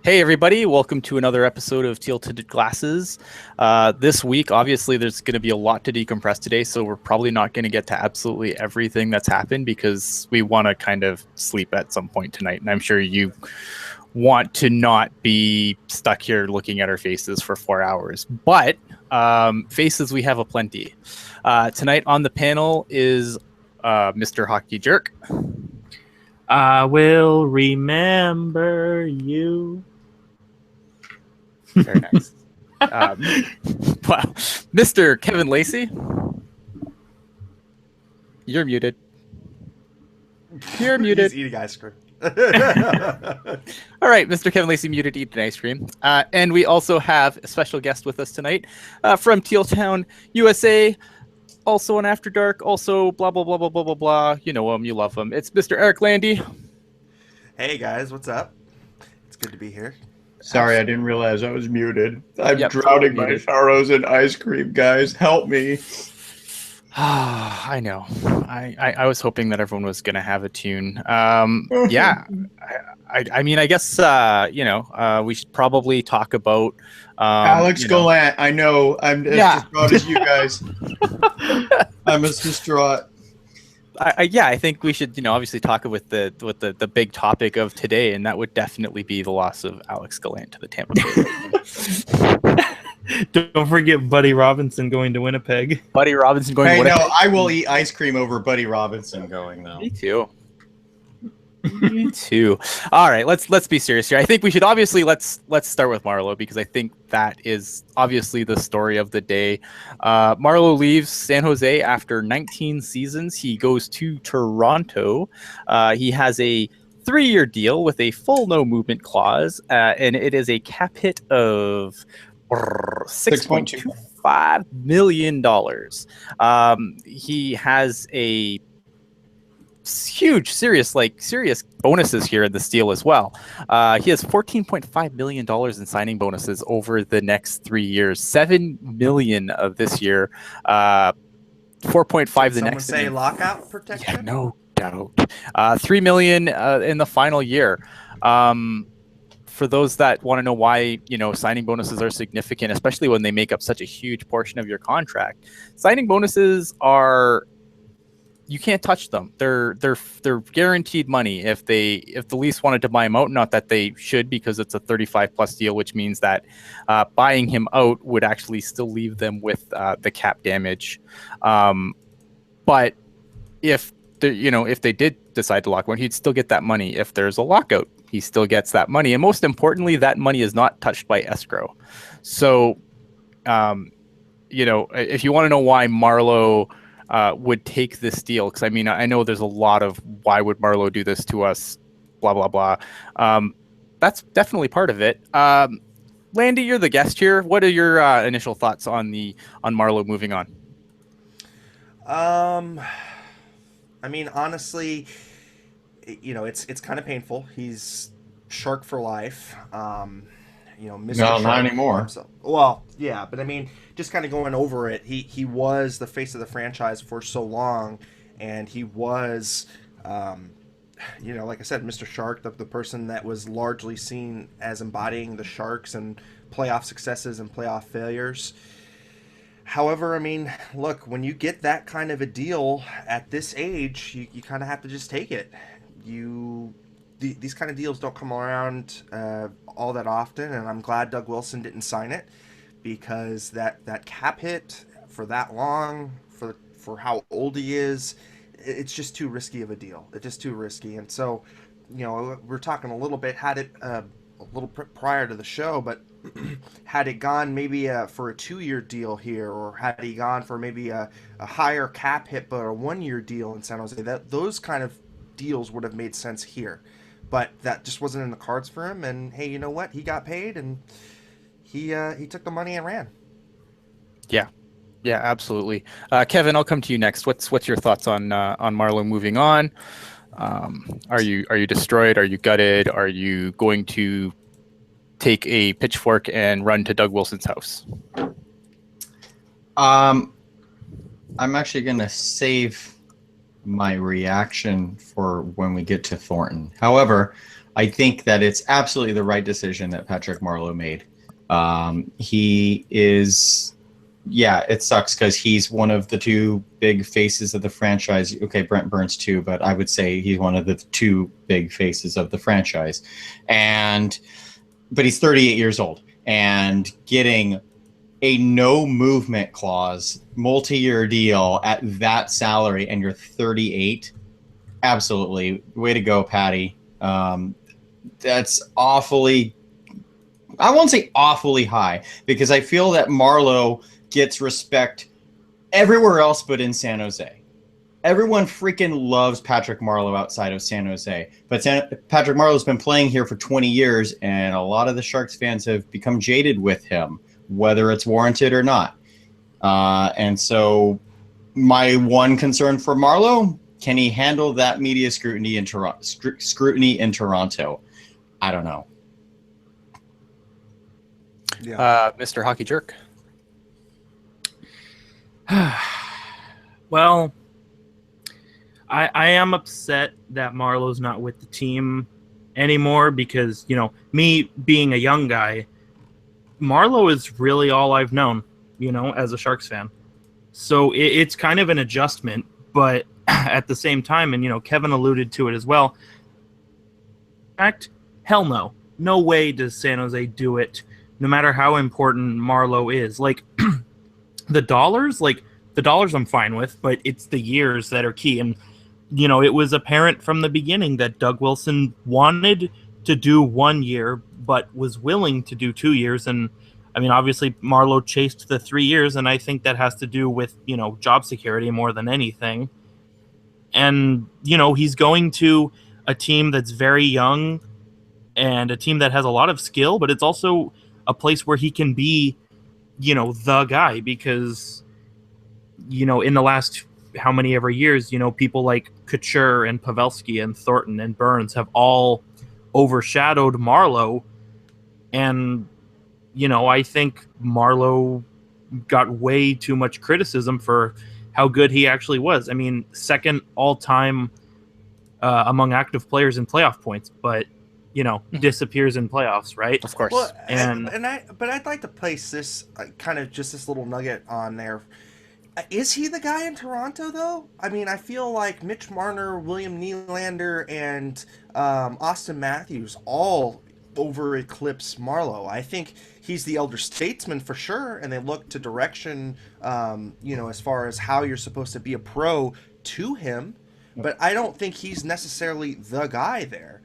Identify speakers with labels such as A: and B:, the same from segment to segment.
A: Hey everybody, welcome to another episode of Teal Tinted Glasses. This week, obviously, there's going to be a lot to decompress today, so we're probably not going to get to absolutely everything that's happened because we want to kind of sleep at some point tonight, and I'm sure you want to not be stuck here looking at our faces for 4 hours. But faces, we have aplenty. Tonight on the panel is Mr. Hockey Jerk.
B: I will remember you.
A: Very nice. Wow. Mr. Kevin Lacey. You're muted. You're muted.
C: He's eating ice cream.
A: All right, Mr. Kevin Lacey muted eating ice cream. And we also have a special guest with us tonight from Teal Town, USA. Also on After Dark. Also blah, blah, blah, blah, blah, blah, blah. You know him. You love him. It's Mr. Eric Landy.
C: Hey guys, what's up? It's good to be here.
D: Sorry, I didn't realize I was muted. I'm
A: Yep,
D: drowning
A: totally
D: my sorrows in ice cream, guys. Help me.
A: I know. I was hoping that everyone was going to have a tune. Yeah. I mean, I guess, we should probably talk about...
D: Alex Gallant, I know. I'm as distraught as you guys. I'm as distraught.
A: I think we should, obviously talk with the big topic of today, and that would definitely be the loss of Alex Gallant to the Tampa Bay.
B: Don't forget Buddy Robinson going to Winnipeg.
A: Buddy Robinson going to
D: Hey,
A: Winnipeg.
D: no, I will eat ice cream over Buddy Robinson going, though.
A: Me too. Me too. All right, let's be serious here. I think we should obviously let's start with Marleau because I think that is obviously the story of the day. Marleau leaves San Jose after 19 seasons. He goes to Toronto. He has a 3-year deal with a full no movement clause, and it is a cap hit of $6.25 million. He has a huge, serious bonuses here in this deal as well. He has $14.5 million in signing bonuses over the next 3 years. $7 million of this year, 4.5 the next.
C: Say lockout protection.
A: Yeah, no doubt. $3 million in the final year. For those that want to know why, signing bonuses are significant, especially when they make up such a huge portion of your contract, signing bonuses are, you can't touch them. They're guaranteed money if the Leafs wanted to buy him out. Not that they should, because it's a 35+ deal, which means that buying him out would actually still leave them with the cap damage. But if they did decide to lock one, he'd still get that money. If there's a lockout, he still gets that money. And most importantly, that money is not touched by escrow. So, if you want to know why Marleau would take this deal, because I know there's a lot of why would Marleau do this to us, blah, blah, blah. That's definitely part of it. Landy, you're the guest here. What are your initial thoughts on Marleau moving on?
C: Honestly, it's kind of painful. He's Shark for life. Mr.
D: No,
C: Shark
D: not anymore.
C: himself. Well, yeah, but just kind of going over it, he was the face of the franchise for so long, and he was, like I said, Mr. Shark, the person that was largely seen as embodying the Sharks and playoff successes and playoff failures. However, look, when you get that kind of a deal at this age, you kind of have to just take it. These kind of deals don't come around all that often, and I'm glad Doug Wilson didn't sign it, because that cap hit for that long, for how old he is, it's just too risky of a deal. It's just too risky. And so, we're talking a little bit, had it a little prior to the show, but had it gone maybe for a 2-year deal here, or had he gone for maybe a higher cap hit but a 1-year deal in San Jose, those kind of deals would have made sense here. But that just wasn't in the cards for him, and hey, you know what? He got paid, and he took the money and ran.
A: Yeah, absolutely. Kevin, I'll come to you next. What's your thoughts on Marleau moving on? Are you destroyed? Are you gutted? Are you going to take a pitchfork and run to Doug Wilson's house?
D: I'm actually going to save my reaction for when we get to Thornton. However, I think that it's absolutely the right decision that Patrick Marleau made. He is, yeah, it sucks because he's one of the two big faces of the franchise. Okay, Brent Burns too, but I would say he's one of the two big faces of the franchise. But he's 38 years old, and getting a no movement clause, multi-year deal at that salary, and you're 38, absolutely. Way to go, Patty. That's awfully, I won't say awfully high, because I feel that Marleau gets respect everywhere else but in San Jose. Everyone freaking loves Patrick Marleau outside of San Jose. But Patrick Marleau's been playing here for 20 years, and a lot of the Sharks fans have become jaded with him, whether it's warranted or not. And so my one concern for Marleau, can he handle that media scrutiny in Toronto? I don't know.
C: Yeah.
A: Mr. Hockey Jerk.
B: Well, I am upset that Marleau's not with the team anymore because, you know, me being a young guy, Marleau is really all I've known, you know, as a Sharks fan. So it's kind of an adjustment, but at the same time, and, you know, Kevin alluded to it as well, in fact, hell no. No way does San Jose do it, no matter how important Marleau is. Like, the dollars I'm fine with, but it's the years that are key. And, you know, it was apparent from the beginning that Doug Wilson wanted to do 1 year, but was willing to do 2 years. And, I mean, obviously, Marleau chased the 3 years, and I think that has to do with, you know, job security more than anything. And, you know, he's going to a team that's very young and a team that has a lot of skill, but it's also a place where he can be, you know, the guy because, you know, in the last how many ever years, you know, people like Couture and Pavelski and Thornton and Burns have all overshadowed Marleau. And, you know, I think Marleau got way too much criticism for how good he actually was. I mean, second all-time among active players in playoff points, but, you know, disappears in playoffs, right?
A: Of course.
C: Well,
B: And
C: but I'd like to place this kind of just this little nugget on there. Is he the guy in Toronto, though? I mean, I feel like Mitch Marner, William Nylander, and Austin Matthews all over eclipse Marleau. I think he's the elder statesman for sure, and they look to direction, you know, as far as how you're supposed to be a pro to him. But I don't think he's necessarily the guy there,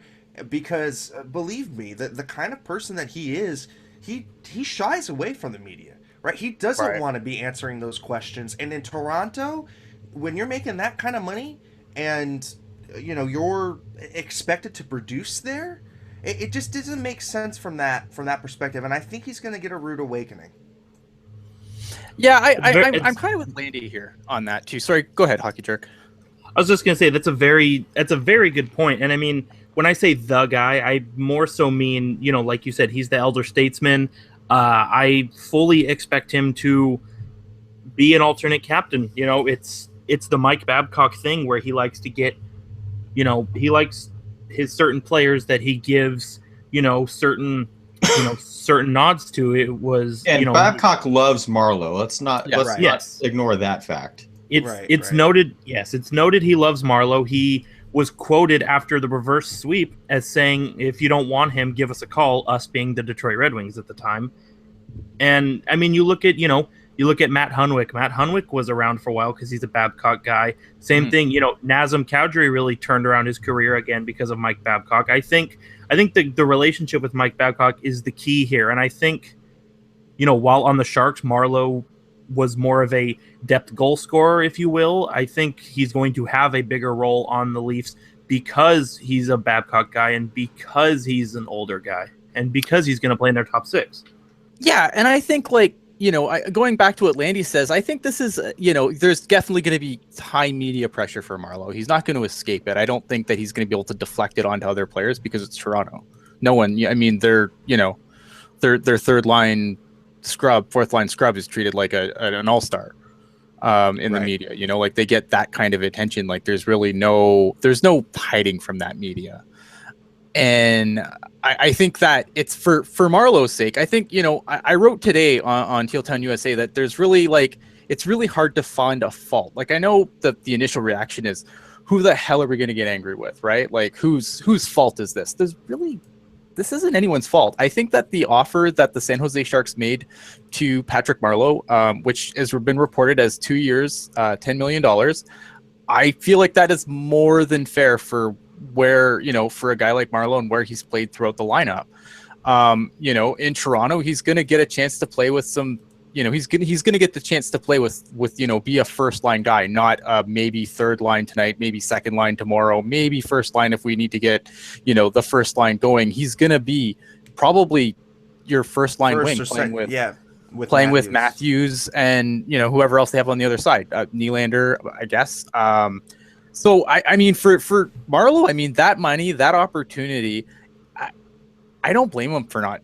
C: because believe me, the kind of person that he is, he shies away from the media. Right, he doesn't want to be answering those questions. And in Toronto, when you're making that kind of money, and you know you're expected to produce there, it just doesn't make sense from that perspective. And I think he's going to get a rude awakening.
A: Yeah, I'm kind of with Landy here on that too. Sorry, go ahead, Hockey Jerk.
B: I was just going to say that's a very good point. And I mean, when I say the guy, I more so mean, you know, like you said, he's the elder statesman. I fully expect him to be an alternate captain. You know, it's the Mike Babcock thing where he likes to get, you know, he likes his certain players that he gives, you know, certain nods to. It was,
D: and
B: you know,
D: Babcock loves Marleau. Let's not ignore that fact.
B: It's noted. Yes, it's noted he loves Marleau. He was quoted after the reverse sweep as saying, if you don't want him, give us a call, us being the Detroit Red Wings at the time. And, I mean, you look at Matt Hunwick. Matt Hunwick was around for a while because he's a Babcock guy. Same thing, you know, Nazem Kadri really turned around his career again because of Mike Babcock. I think the relationship with Mike Babcock is the key here. And I think, you know, while on the Sharks, Marleau was more of a depth goal scorer, if you will. I think he's going to have a bigger role on the Leafs because he's a Babcock guy and because he's an older guy and because he's going to play in their top six.
A: Yeah, and I think, like, you know, going back to what Landy says, I think this is, you know, there's definitely going to be high media pressure for Marleau. He's not going to escape it. I don't think that he's going to be able to deflect it onto other players because it's Toronto. No one, I mean, they're, you know, their third line scrub, fourth line scrub is treated like an all-star in the media, you know, like they get that kind of attention. Like there's no hiding from that media. And I think that it's for Marlowe's sake. I think, I wrote today on Teal Town USA that there's really it's really hard to find a fault. Like, I know that the initial reaction is, who the hell are we going to get angry with, right? Like, whose fault is this? This isn't anyone's fault. I think that the offer that the San Jose Sharks made to Patrick Marleau, which has been reported as 2 years, $10 million, I feel like that is more than fair for where, for a guy like Marleau and where he's played throughout the lineup. In Toronto, he's going to get a chance to play with some, he's going to get the chance to play with, be a first line guy, not maybe third line tonight, maybe second line tomorrow, maybe first line if we need to get, the first line going. He's going to be probably your first line wing playing with Matthews and, whoever else they have on the other side, Nylander, I guess. So I mean, for Marleau, I mean, that money, that opportunity, I don't blame him for not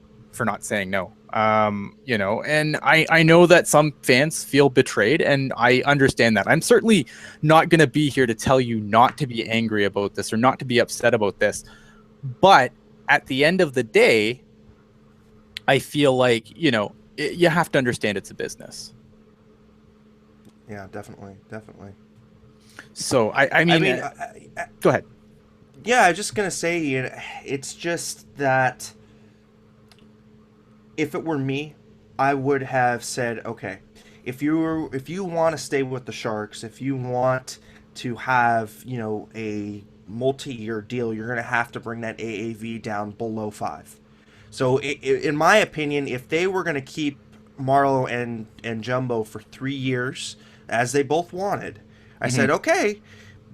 A: saying no. And I know that some fans feel betrayed, and I understand that. I'm certainly not going to be here to tell you not to be angry about this or not to be upset about this. But at the end of the day, I feel like, you have to understand it's a business.
C: Yeah, definitely.
A: So I mean, go ahead.
C: Yeah, I was just gonna say, it's just that if it were me, I would have said, okay, if you want to stay with the Sharks, if you want to have a multi-year deal, you're gonna have to bring that AAV down below 5. So in my opinion, if they were gonna keep Marleau and Jumbo for 3 years, as they both wanted, I said, okay,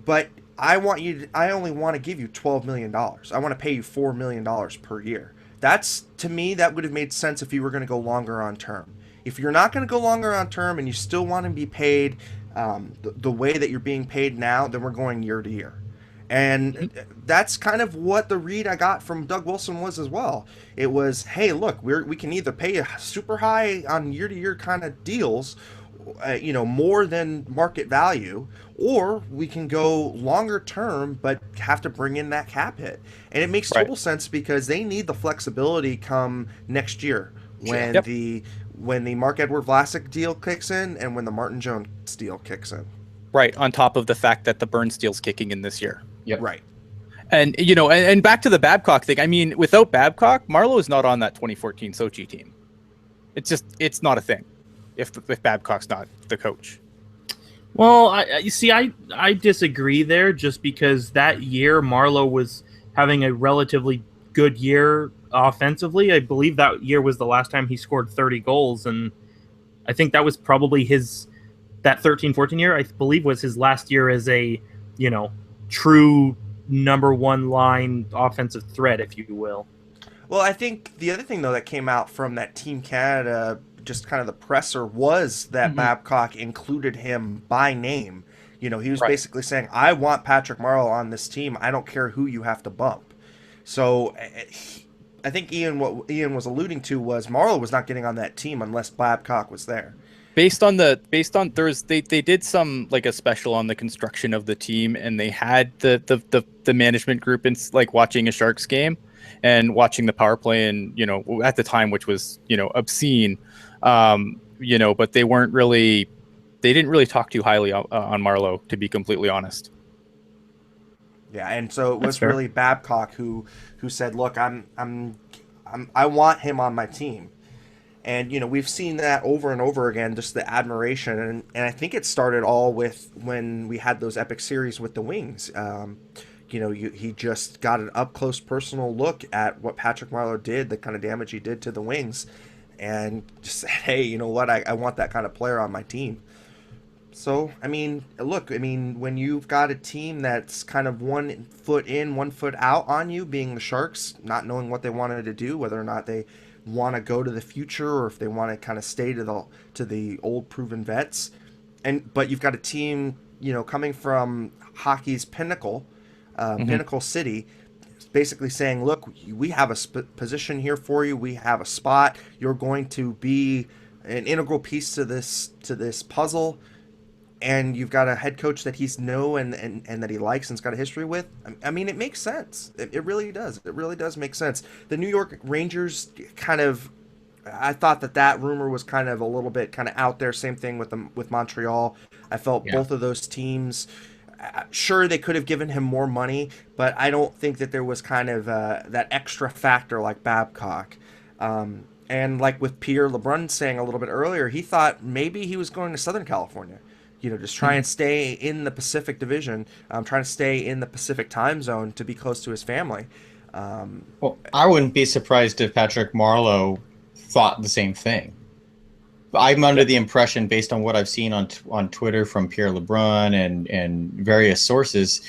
C: but I only want to give you $12 million. I want to pay you $4 million per year. To me, that would have made sense if you were going to go longer on term. If you're not going to go longer on term and you still want to be paid the way that you're being paid now, then we're going year to year. And that's kind of what the read I got from Doug Wilson was as well. It was, hey, look, we can either pay a super high on year to year kind of deals, more than market value, or we can go longer term but have to bring in that cap hit. And it makes total sense because they need the flexibility come next year when the Marc-Edouard Vlasic deal kicks in and when the Martin Jones deal kicks in.
A: Right, on top of the fact that the Burns deal's kicking in this year.
C: Yep. Right.
A: And and back to the Babcock thing. I mean, without Babcock, Marleau is not on that 2014 Sochi team. It's not a thing if Babcock's not the coach.
B: Well, I disagree there, just because that year Marleau was having a relatively good year offensively. I believe that year was the last time he scored 30 goals, and I think that was probably that 13-14 year, I believe, was his last year as a, true number one line offensive threat, if you will.
C: Well, I think the other thing, though, that came out from that Team Canada, just kind of the presser, was that Babcock included him by name. He was basically saying, I want Patrick Marleau on this team. I don't care who you have to bump. So I think what Ian was alluding to was Marleau was not getting on that team unless Babcock was there.
A: Based on Thursday, they did some a special on the construction of the team, and they had the management group in watching a Sharks game and watching the power play, and at the time, which was obscene, but they didn't really talk too highly on Marleau, to be completely honest.
C: Yeah, and so it was really Babcock who said, look, I want him on my team. And, we've seen that over and over again, just the admiration. And I think it started all with when we had those epic series with the Wings. He just got an up-close personal look at what Patrick Marleau did, the kind of damage he did to the Wings, and just said, hey, you know what, I want that kind of player on my team. So, when you've got a team that's kind of 1 foot in, 1 foot out on you, being the Sharks, not knowing what they wanted to do, whether or not they want to go to the future or if they want to kind of stay to the old proven vets, but you've got a team coming from hockey's pinnacle city, basically saying, look, we have a position here for you, we have a spot, you're going to be an integral piece to this puzzle. and you've got a head coach that he's and that he likes and's got a history with. I mean, it makes sense. It really does. It really does make sense. The New York Rangers kind of, I thought that rumor was kind of a little bit kind of out there. Same thing with Montreal. I felt both of those teams. Sure, they could have given him more money, but I don't think that there was kind of that extra factor like Babcock. And like with Pierre LeBrun saying a little bit earlier, he thought maybe he was going to Southern California. Just try and stay in the Pacific Division, trying to stay in the Pacific time zone to be close to his family.
D: Well, I wouldn't be surprised if Patrick Marleau thought the same thing. I'm under the impression, based on what I've seen on Twitter from Pierre LeBrun and various sources,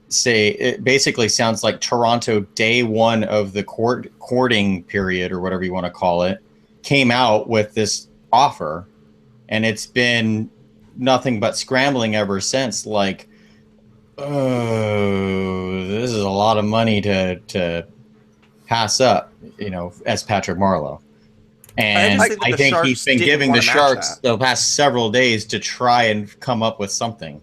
D: say it basically sounds like Toronto, day one of the courting period, or whatever you want to call it, came out with this offer, and it's been nothing but scrambling ever since. Like, oh, this is a lot of money to pass up, as Patrick Marleau. And I think he's been giving the Sharks the past several days to try and come up with something.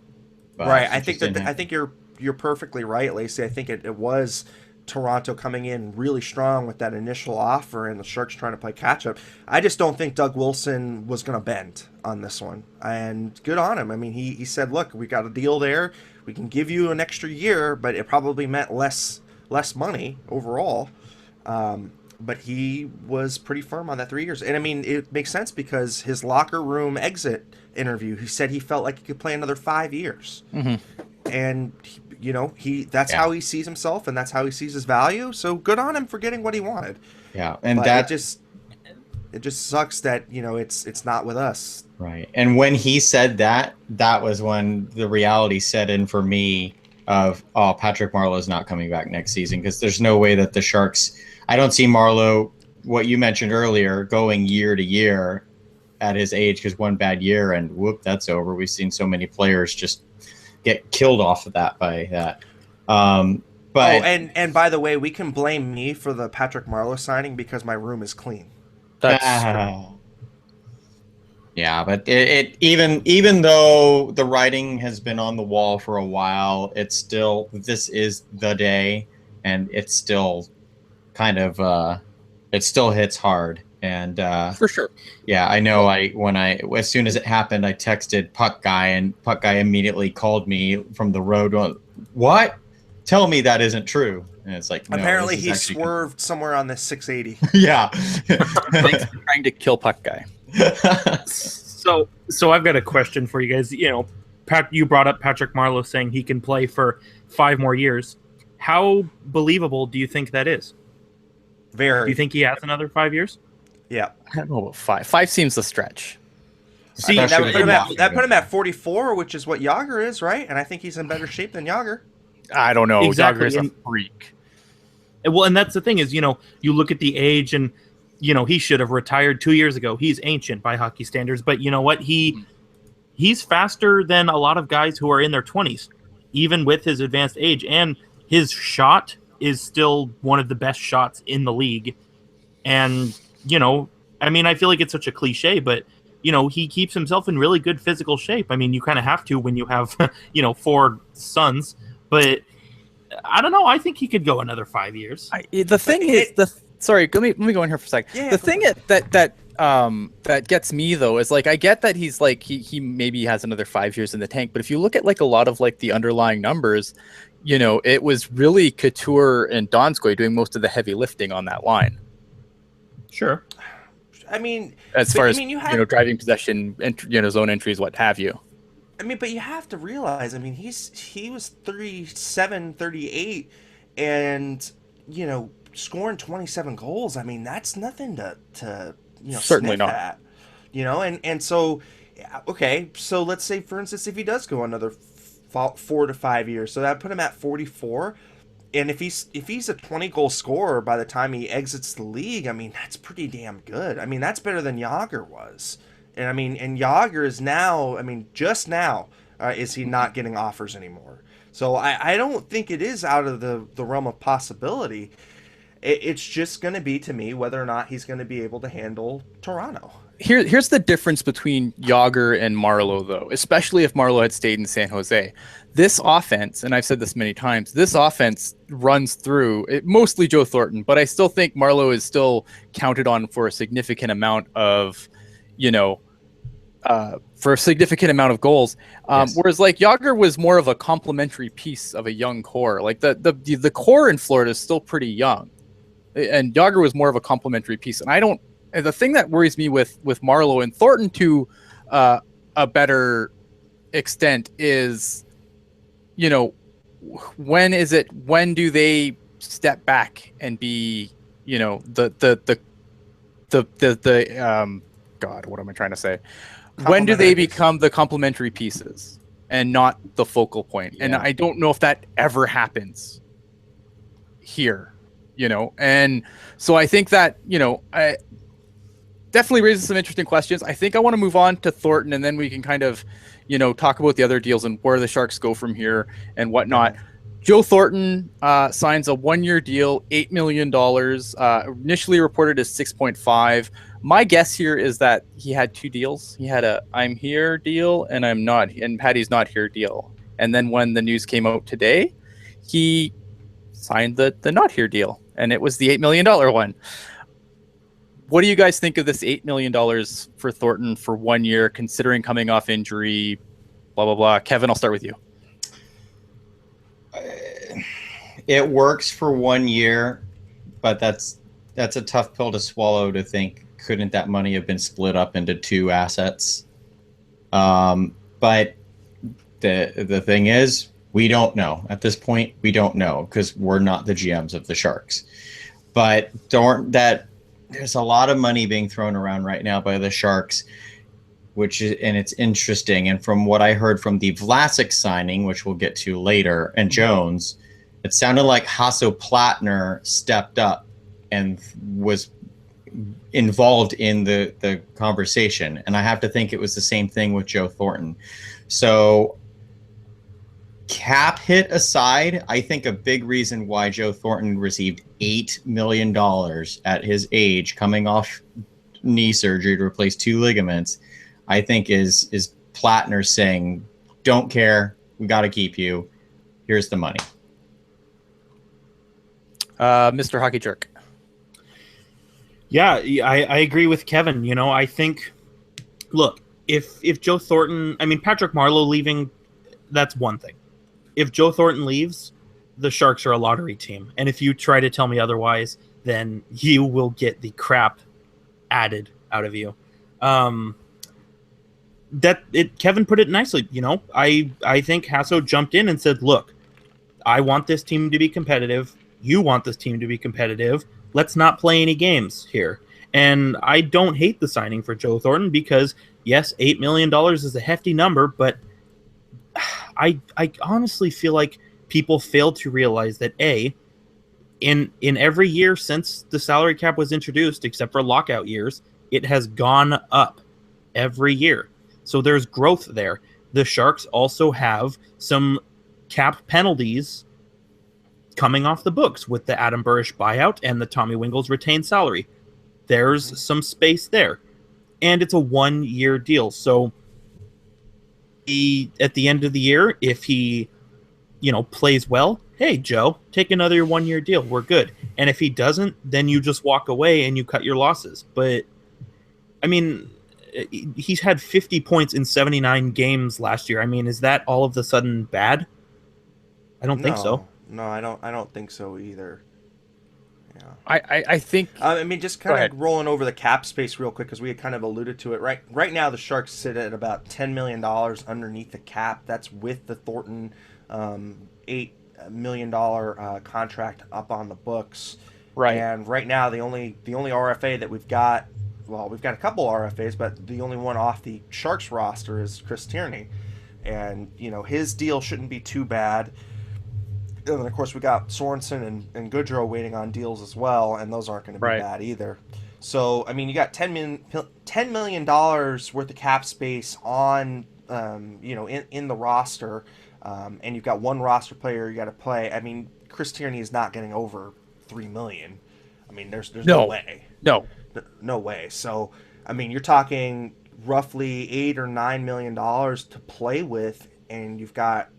D: But
C: right. I think you're perfectly right, Lacey. I think it was Toronto coming in really strong with that initial offer and the Sharks trying to play catch up. I just don't think Doug Wilson was going to bend on this one, and good on him. I mean, he said, look, we got a deal there. We can give you an extra year, but it probably meant less money overall. But he was pretty firm on that 3 years. And I mean, it makes sense because his locker room exit interview, he said he felt like he could play another 5 years. Mm-hmm. And, that's how he sees himself, and that's how he sees his value. So good on him for getting what he wanted.
D: Yeah. And
C: but it just sucks that, it's not with us.
D: Right. And when he said that was when the reality set in for me of, Patrick Marleau is not coming back next season, because there's no way that the Sharks, I don't see Marleau, what you mentioned earlier, going year to year at his age, because one bad year and whoop, that's over. We've seen so many players just get killed off of that by that. But
C: and by the way, we can blame me for the Patrick Marleau signing because my room is clean.
A: That's
D: yeah, but it even though the writing has been on the wall for a while, this is the day, and it's still kind of it still hits hard. And
A: for sure.
D: Yeah, I know. As soon as it happened, I texted Puck Guy, and Puck Guy immediately called me from the road. What? Tell me that isn't true. And it's like, no,
C: apparently he swerved somewhere on this 680.
D: Yeah.
A: Thanks for trying to kill Puck Guy.
B: So I've got a question for you guys. You brought up Patrick Marleau saying he can play for 5 more years. How believable do you think that is?
C: Very.
B: Do you think he has another 5 years?
C: Yeah.
A: I don't know about 5. 5 seems the stretch.
C: See, that put him at 44, which is what Jágr is, right? And I think he's in better shape than Jágr.
A: I don't know.
B: Exactly.
A: Jágr is a freak.
B: Well, and that's the thing is, you look at the age, and he should have retired 2 years ago. He's ancient by hockey standards, but you know what? He's faster than a lot of guys who are in their 20s, even with his advanced age, and his shot is still one of the best shots in the league. And I mean, I feel like it's such a cliche, but he keeps himself in really good physical shape. I mean, you kind of have to when you have 4 sons, but I don't know. I think he could go another 5 years.
A: Sorry, let me go in here for a sec.
C: Yeah,
A: the thing that gets me though is, like, I get that he's like he maybe has another 5 years in the tank, but if you look at like a lot of like the underlying numbers, it was really Couture and Donskoy doing most of the heavy lifting on that line.
B: Sure.
C: I mean,
A: as far as driving possession, zone entries, what have you.
C: I mean, but you have to realize, I mean, he was 37, 38, and scoring 27 goals. I mean, that's nothing to
A: certainly not.
C: At, and so, okay, so let's say, for instance, if he does go another 4 to 5 years, so that put him at 44. And if he's a 20-goal scorer by the time he exits the league, I mean, that's pretty damn good. I mean, that's better than Jágr was. And I mean, and Jágr is now, I mean, just now is he not getting offers anymore. So I don't think it is out of the realm of possibility. It's just going to be, to me, whether or not he's going to be able to handle Toronto.
A: Here's the difference between Yager and Marleau, though, especially if Marleau had stayed in San Jose. This offense, and I've said this many times, this offense runs through mostly Joe Thornton, but I still think Marleau is still counted on for a significant amount of, for a significant amount of goals.
D: Yes.
A: Whereas like Yager was more of a complementary piece of a young core. Like the core in Florida is still pretty young, and Yager was more of a complementary piece. And the thing that worries me with Marleau and Thornton to a better extent is, when do they step back and be, God, what am I trying to say? When do they become the complementary pieces and not the focal point?
D: Yeah.
A: And I don't know if that ever happens here, and so I think that, I definitely raises some interesting questions. I think I want to move on to Thornton, and then we can kind of, talk about the other deals and where the Sharks go from here and whatnot. Joe Thornton signs a 1-year deal, $8 million, initially reported as 6.5. My guess here is that he had two deals. He had a I'm here deal and I'm not, and Patty's not here deal. And then when the news came out today, he signed the not here deal, and it was the $8 million one. What do you guys think of this $8 million for Thornton for 1 year, considering coming off injury, blah, blah, blah? Kevin, I'll start with you.
D: It works for 1 year, but that's a tough pill to swallow to think, couldn't that money have been split up into two assets? But the thing is, we don't know. At this point, we don't know because we're not the GMs of the Sharks. But there's a lot of money being thrown around right now by the Sharks, and it's interesting. And from what I heard from the Vlasic signing, which we'll get to later, and Jones, it sounded like Hasso Plattner stepped up and was involved in the conversation. And I have to think it was the same thing with Joe Thornton. So cap hit aside, I think a big reason why Joe Thornton received $8 million at his age, coming off knee surgery to replace two ligaments, I think is Plattner saying, don't care, we got to keep you, here's the money.
A: Mr. Hockey Jerk.
B: Yeah, I agree with Kevin. I think, look, if Joe Thornton, Patrick Marleau leaving, that's one thing. If Joe Thornton leaves, the Sharks are a lottery team. And if you try to tell me otherwise, then you will get the crap added out of you. Kevin put it nicely. I think Hasso jumped in and said, look, I want this team to be competitive. You want this team to be competitive. Let's not play any games here. And I don't hate the signing for Joe Thornton because, yes, $8 million is a hefty number, but I honestly feel like people fail to realize that, in every year since the salary cap was introduced, except for lockout years, it has gone up every year. So there's growth there. The Sharks also have some cap penalties coming off the books with the Adam Burish buyout and the Tommy Wingels retained salary. There's some space there. And it's a 1-year deal. So at the end of the year, if he, plays well, hey, Joe, take another 1-year deal. We're good. And if he doesn't, then you just walk away and you cut your losses. But, he's had 50 points in 79 games last year. Is that all of a sudden bad? I don't think so.
C: No, I don't think so either. Yeah.
A: I think.
C: Just kind of rolling over the cap space real quick because we had kind of alluded to it. Right now, the Sharks sit at about $10 million underneath the cap. That's with the Thornton $8 million contract up on the books.
A: Right.
C: And right now, the only RFA that we've got. Well, we've got a couple RFAs, but the only one off the Sharks roster is Chris Tierney, and his deal shouldn't be too bad. And then, of course, we got Sorensen and Goodrow waiting on deals as well, and those aren't going to be bad either. So, you got $10 million worth of cap space on, in the roster, and you've got one roster player you got to play. Chris Tierney is not getting over $3 million. I mean, there's no
A: No.
C: way.
A: No.
C: way. So, I mean, you're talking roughly $8 or $9 million to play with, and you've got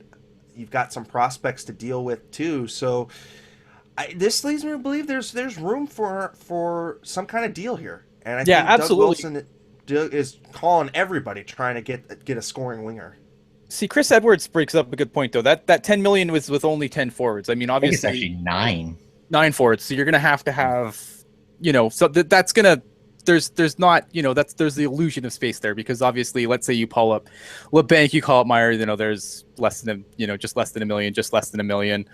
C: some prospects to deal with too. So, this leads me to believe there's room for some kind of deal here, and I think
A: absolutely.
C: Doug Wilson is calling everybody trying to get a scoring winger.
A: See, Chris Edwards breaks up a good point though. That $10 million was with only 10 forwards. I mean, obviously
D: I think it's actually
A: 9 forwards. So you're going to have, so that's going to, there's not, there's the illusion of space there, because obviously, let's say you call up LeBanc, you call up Meyer, there's less than just less than $1 million, just less than $1 million.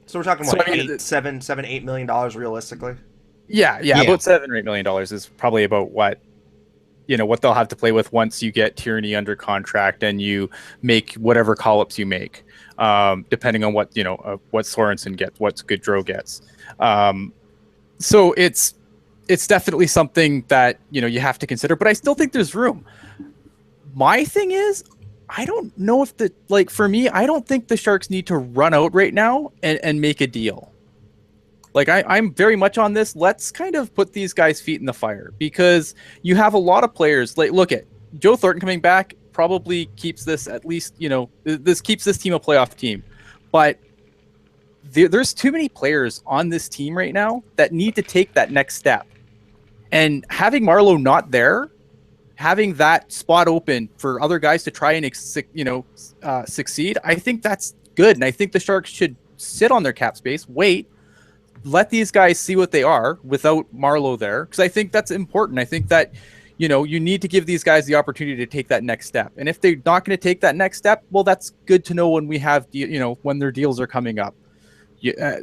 C: So we're talking about $8 million realistically.
A: Yeah, about $7 or $8 million is probably about what they'll have to play with once you get Tierney under contract and you make whatever call-ups you make, depending on what Sorensen gets, what Gaudreau gets. So it's definitely something that you have to consider, but I still think there's room. My thing is, I don't know if for me, I don't think the Sharks need to run out right now and make a deal. Like I'm very much on this. Let's kind of put these guys' feet in the fire, because you have a lot of players. Like, look at Joe Thornton coming back, probably keeps this at least, this keeps this team a playoff team. But there's too many players on this team right now that need to take that next step. And having Marleau not there, having that spot open for other guys to try and succeed, I think that's good. And I think the Sharks should sit on their cap space, wait, let these guys see what they are without Marleau there, because I think that's important. I think that you need to give these guys the opportunity to take that next step. And if they're not going to take that next step, well, that's good to know when we have when their deals are coming up.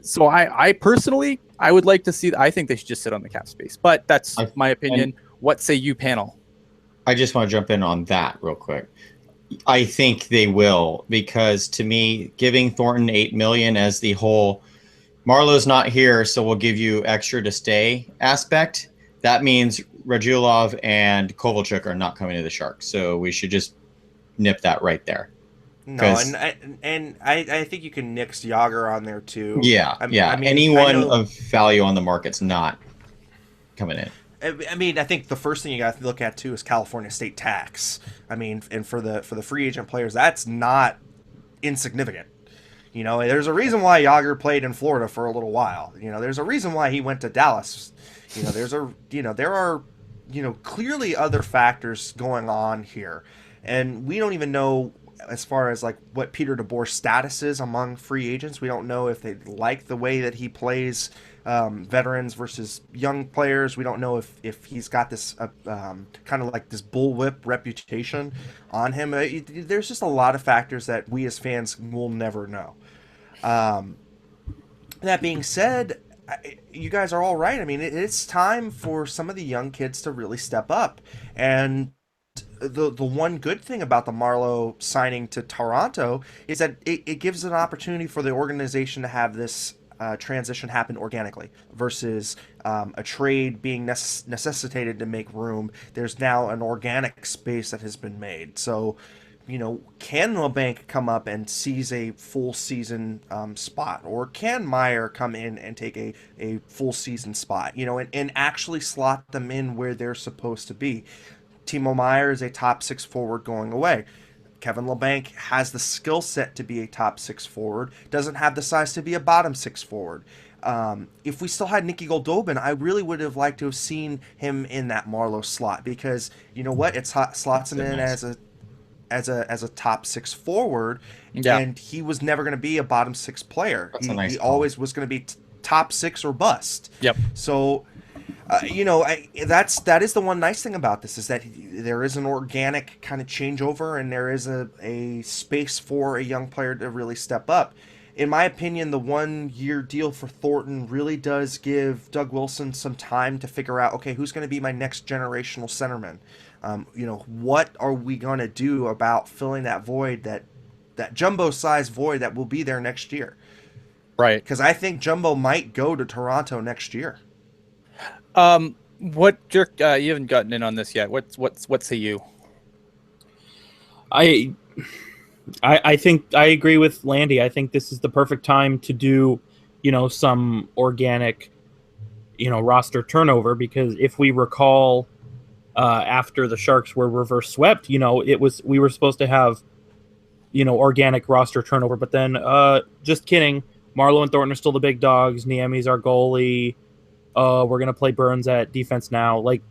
A: So I personally, I would like to see. I think they should just sit on the cap space, but that's my opinion. What say you, panel?
D: I just want to jump in on that real quick. I think they will, because to me, giving Thornton $8 million as the whole Marleau's not here, so we'll give you extra to stay aspect, that means Radulov and Kovalchuk are not coming to the Sharks. So we should just nip that right there.
C: No, and I think you can nix Jágr on there too.
D: Yeah, I mean, anyone of value on the market's not coming in.
C: I mean, I think the first thing you got to look at too is California state tax. I mean, and for the free agent players, that's not insignificant. There's a reason why Jágr played in Florida for a little while. There's a reason why he went to Dallas. There are clearly other factors going on here, and we don't even know as far as like what Peter DeBoer's status is among free agents. We don't know if they like the way that he plays veterans versus young players. We don't know if he's got this kind of like this bullwhip reputation on him. There's just a lot of factors that we as fans will never know. That being said, you guys are all right. I mean, it's time for some of the young kids to really step up. And the one good thing about the Marleau signing to Toronto is that it gives an opportunity for the organization to have this transition happen organically versus a trade being necessitated to make room. There's now an organic space that has been made. So, can LeBanc come up and seize a full season spot, or can Meyer come in and take a full season spot, and actually slot them in where they're supposed to be? Timo Meier is a top 6 forward going away. Kevin LeBanc has the skill set to be a top 6 forward, doesn't have the size to be a bottom 6 forward. If we still had Nicky Goldobin, I really would have liked to have seen him in that Marleau slot, because you know what, it slots him in as a top 6 forward, and he was never going to be a bottom 6 player. He always was going to be top 6 or bust.
A: Yep.
C: So. That is the one nice thing about this, is that there is an organic kind of changeover, and there is a space for a young player to really step up. In my opinion, the 1-year deal for Thornton really does give Doug Wilson some time to figure out, okay, who's going to be my next generational centerman? What are we going to do about filling that void, that jumbo-sized void that will be there next year?
A: Right.
C: Because I think Jumbo might go to Toronto next year.
A: What Dirk? You haven't gotten in on this yet. What say you?
B: I think I agree with Landy. I think this is the perfect time to do, some organic roster turnover, because if we recall, after the Sharks were reverse swept, we were supposed to have, organic roster turnover, but then just kidding. Marleau and Thornton are still the big dogs. Niemi's our goalie. We're going to play Burns at defense now. Like,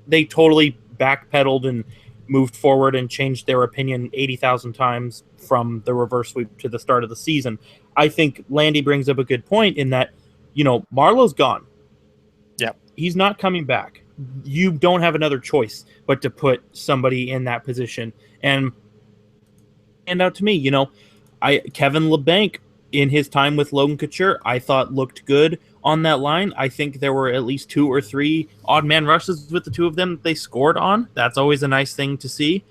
B: they totally backpedaled and moved forward and changed their opinion 80,000 times from the reverse sweep to the start of the season. I think Landy brings up a good point in that, Marleau's gone.
A: Yeah. He's
B: not coming back. You don't have another choice but to put somebody in that position. And out to me, Kevin LeBanc, in his time with Logan Couture, I thought looked good on that line. I think there were at least 2 or 3 odd man rushes with the two of them that they scored on. That's always a nice thing to see.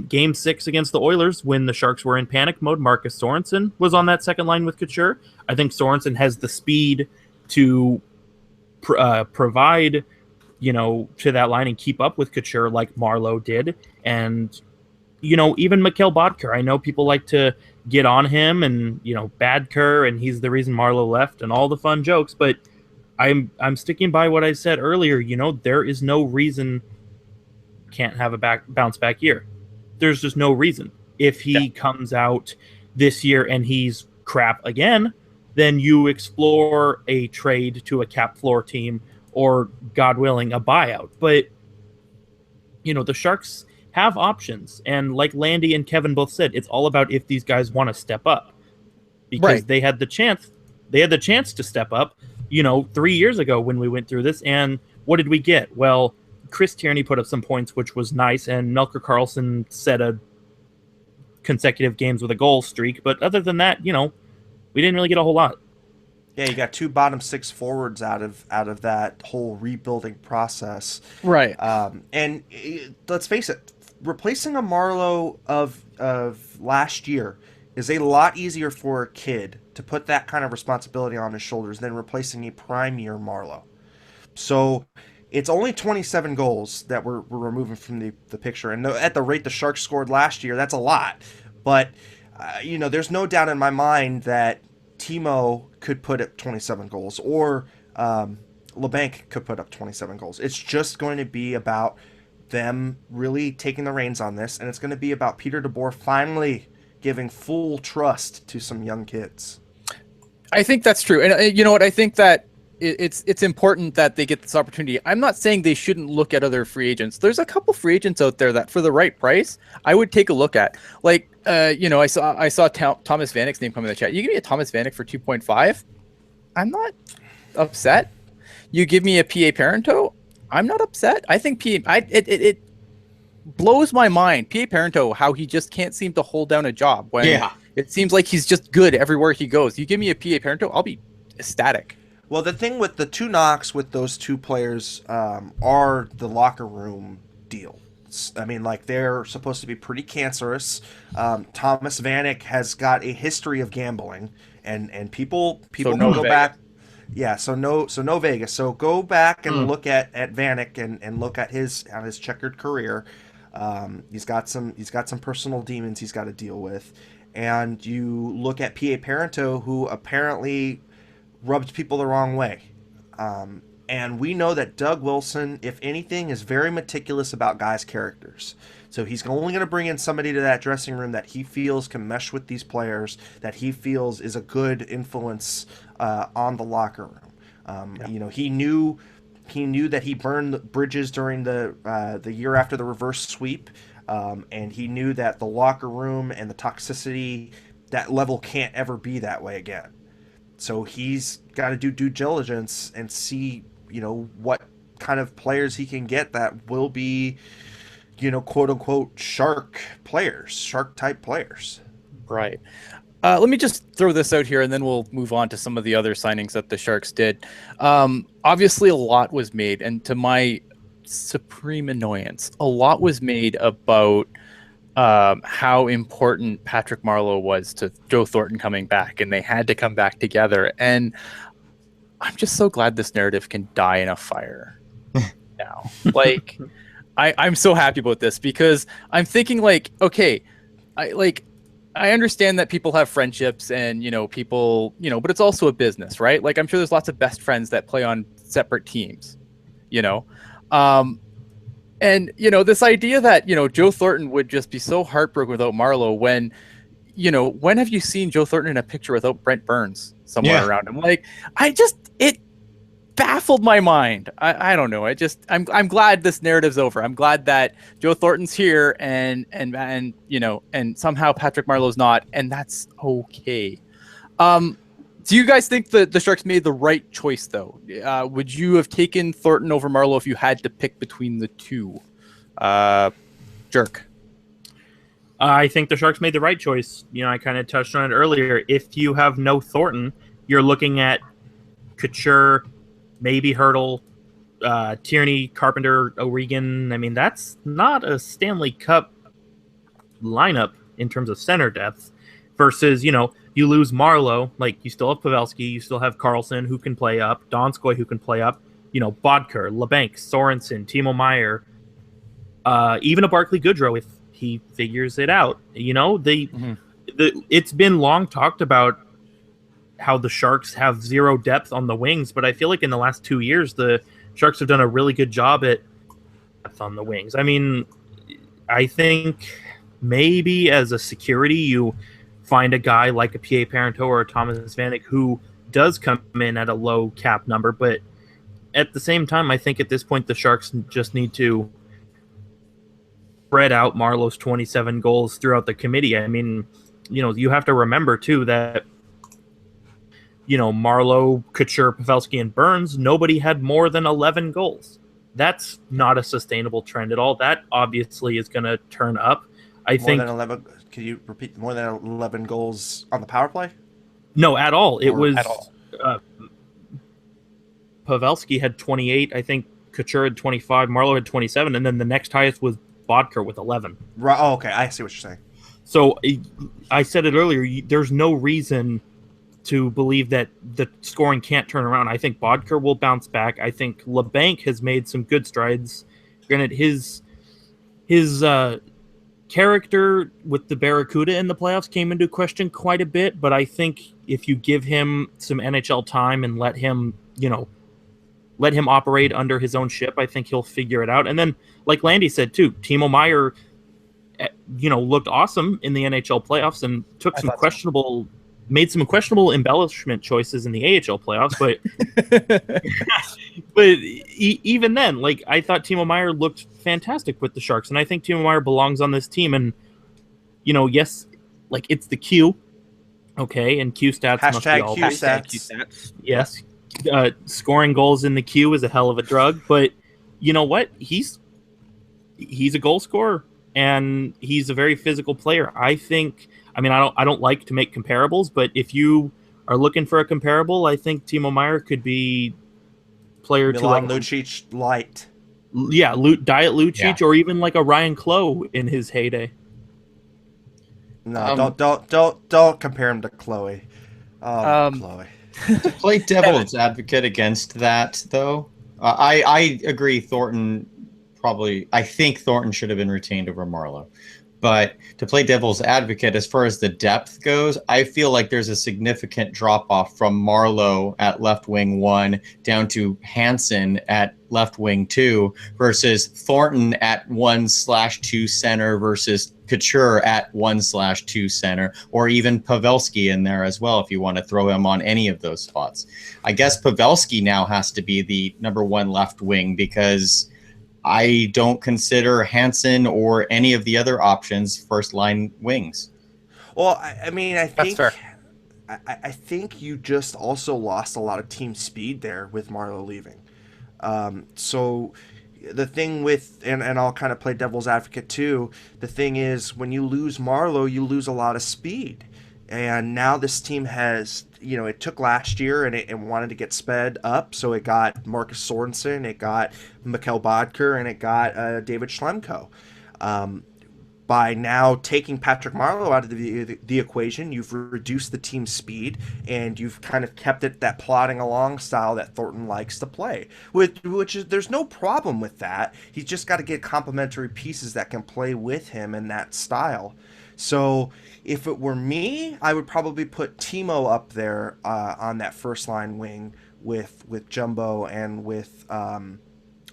B: Game 6 against the Oilers, when the Sharks were in panic mode, Marcus Sorensen was on that second line with Couture. I think Sorensen has the speed to provide, to that line and keep up with Couture like Marleau did. And, even Mikhail Bodker, I know people like to get on him and, bad Kerr, and he's the reason Marleau left and all the fun jokes. But I'm sticking by what I said earlier. There is no reason can't have a bounce back year. There's just no reason. If he comes out this year and he's crap again, then you explore a trade to a cap floor team or, God willing, a buyout. But, the Sharks have options. And like Landy and Kevin both said, it's all about if these guys want to step up. Because they had the chance. They had the chance to step up, 3 years ago when we went through this. And what did we get? Well, Chris Tierney put up some points, which was nice. And Melker Karlsson set a consecutive games with a goal streak. But other than that, we didn't really get a whole lot.
C: Yeah, you got 2 bottom 6 forwards out of that whole rebuilding process.
A: Right.
C: And let's face it, replacing a Marleau of last year is a lot easier for a kid to put that kind of responsibility on his shoulders than replacing a prime year Marleau. So it's only 27 goals that we're removing from the picture. And at the rate the Sharks scored last year, that's a lot. But, there's no doubt in my mind that Timo could put up 27 goals, or LeBanc could put up 27 goals. It's just going to be about them really taking the reins on this, and it's going to be about Peter DeBoer finally giving full trust to some young kids.
A: I think that's true. And you know what? I think that it's important that they get this opportunity. I'm not saying they shouldn't look at other free agents. There's a couple free agents out there that for the right price, I would take a look at. Like, I saw Thomas Vanek's name come in the chat. You give me a Thomas Vanek for 2.5, I'm not upset. You give me a PA Parento, I'm not upset. I think it blows my mind. PA Parento, how he just can't seem to hold down a job when it seems like he's just good everywhere he goes. You give me a PA Parento, I'll be ecstatic.
C: Well, the thing with the 2 knocks with those 2 players are the locker room deal. I mean, like, they're supposed to be pretty cancerous. Thomas Vanek has got a history of gambling, and people can go back. Yeah, so no Vegas. So go back and look at Vanek and look at his checkered career. He's got some personal demons he's got to deal with, and you look at PA Parento, who apparently rubbed people the wrong way. And we know that Doug Wilson, if anything, is very meticulous about guys' characters. So he's only going to bring in somebody to that dressing room that he feels can mesh with these players, that he feels is a good influence on the locker room. He knew that he burned the bridges during the year after the reverse sweep, and he knew that the locker room and the toxicity, that level can't ever be that way again. So he's got to do due diligence and see, what kind of players he can get that will be, quote unquote, shark type players.
A: Right. Let me just throw this out here, and then we'll move on to some of the other signings that the Sharks did. Obviously, a lot was made, and to my supreme annoyance, a lot was made about how important Patrick Marleau was to Joe Thornton coming back, and they had to come back together. And I'm just so glad this narrative can die in a fire now. Like, I'm so happy about this, because I'm thinking, like, okay, I understand that people have friendships and, people, but it's also a business, right? Like, I'm sure there's lots of best friends that play on separate teams, you know? Um, and, this idea that, Joe Thornton would just be so heartbroken without Marleau when have you seen Joe Thornton in a picture without Brent Burns somewhere around him? Like, it baffled my mind. I don't know. I'm glad this narrative's over. I'm glad that Joe Thornton's here and somehow Patrick Marleau's not, and that's okay. Do you guys think that the Sharks made the right choice though? Would you have taken Thornton over Marleau if you had to pick between the two? Jerk.
B: I think the Sharks made the right choice. I kind of touched on it earlier. If you have no Thornton, you're looking at Couture, maybe Hurdle, Tierney, Carpenter, O'Regan. I mean, that's not a Stanley Cup lineup in terms of center depth. Versus, you lose Marleau, like you still have Pavelski, you still have Karlsson who can play up, Donskoy who can play up, Bodker, LeBanc, Sorensen, Timo Meier, even a Barclay Goodrow if he figures it out. It's been long talked about how the Sharks have zero depth on the wings, but I feel like in the last 2 years, the Sharks have done a really good job at depth on the wings. I mean, I think maybe as a security, you find a guy like a P.A. Parenteau or a Thomas Vanek who does come in at a low cap number, but at the same time, I think at this point, the Sharks just need to spread out Marleau's 27 goals throughout the committee. I mean, you have to remember, too, that Marleau, Couture, Pavelski, and Burns, nobody had more than 11 goals. That's not a sustainable trend at all. That obviously is going to turn up. I think
C: more than 11. Can you repeat more than 11 goals on the power play?
B: No, at all. It was Pavelski had 28. I think Couture had 25. Marleau had 27, and then the next highest was Bodker with 11.
C: Right. Oh, okay. I see what you're saying.
B: So I said it earlier. There's no reason to believe that the scoring can't turn around. I think Bodker will bounce back. I think LeBanc has made some good strides. Granted, his character with the Barracuda in the playoffs came into question quite a bit, but I think if you give him some NHL time and let him operate under his own ship, I think he'll figure it out. And then, like Landy said too, Timo Meier, looked awesome in the NHL playoffs and made some questionable embellishment choices in the AHL playoffs, but even then, like, I thought Timo Meier looked fantastic with the Sharks, and I think Timo Meier belongs on this team. And yes, like, it's the Q, okay, and Q stats must be all
C: Q stats.
B: Yes, scoring goals in the Q is a hell of a drug, but you know what? He's a goal scorer, and he's a very physical player. I don't like to make comparables, but if you are looking for a comparable, I think Timo Meier could be player
C: Milan Lucic light.
B: Yeah, Diet Lucic, or even like a Ryan Clough in his heyday.
C: No, don't compare him to Chloe. Chloe.
D: To play devil's advocate against that, though, I agree. I think Thornton should have been retained over Marleau. But to play devil's advocate, as far as the depth goes, I feel like there's a significant drop-off from Marleau at left wing 1 down to Hansen at left wing 2 versus Thornton at 1/2 center versus Couture at 1/2 center, or even Pavelski in there as well if you want to throw him on any of those spots. I guess Pavelski now has to be the number 1 left wing because I don't consider Hansen or any of the other options first-line wings.
C: Well, I think
A: that's fair.
C: I think you just also lost a lot of team speed there with Marleau leaving. So the thing with, and I'll kind of play devil's advocate too, the thing is when you lose Marleau, you lose a lot of speed. And now this team has, it took last year and it wanted to get sped up. So it got Marcus Sorensen, it got Mikhail Bodker, and it got David Schlemko. By now taking Patrick Marleau out of the equation, you've reduced the team's speed and you've kind of kept it that plodding along style that Thornton likes to play. Which is, there's no problem with that. He's just got to get complementary pieces that can play with him in that style. So if it were me, I would probably put Timo up there on that first line wing with Jumbo and with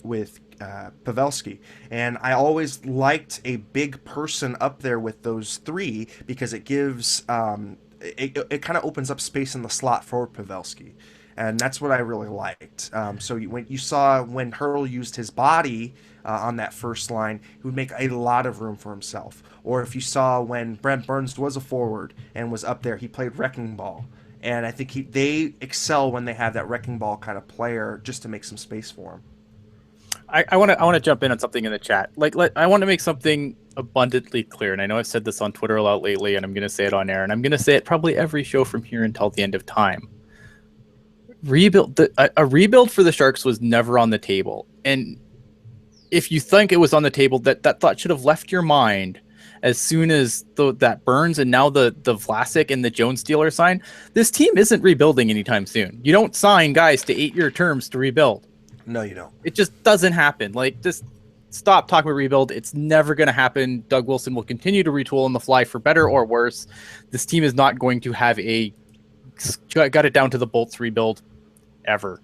C: Pavelski. And I always liked a big person up there with those three because it gives it kind of opens up space in the slot for Pavelski. And that's what I really liked. So when you saw when Hurl used his body on that first line, he would make a lot of room for himself. Or if you saw when Brent Burns was a forward and was up there, he played wrecking ball. And I think they excel when they have that wrecking ball kind of player just to make some space for him.
A: I want to jump in on something in the chat. I want to make something abundantly clear, and I know I've said this on Twitter a lot lately, and I'm going to say it on air, and I'm going to say it probably every show from here until the end of time. A rebuild for the Sharks was never on the table, and if you think it was on the table, that thought should have left your mind as soon as that Burns and now the Vlasic and the Jones deal are signed. This team isn't rebuilding anytime soon. You don't sign guys to 8-year terms to rebuild.
C: No, you don't.
A: It just doesn't happen. Just stop talking about rebuild. It's never going to happen. Doug Wilson will continue to retool on the fly for better or worse. This team is not going to have a got it down to the bolts rebuild ever.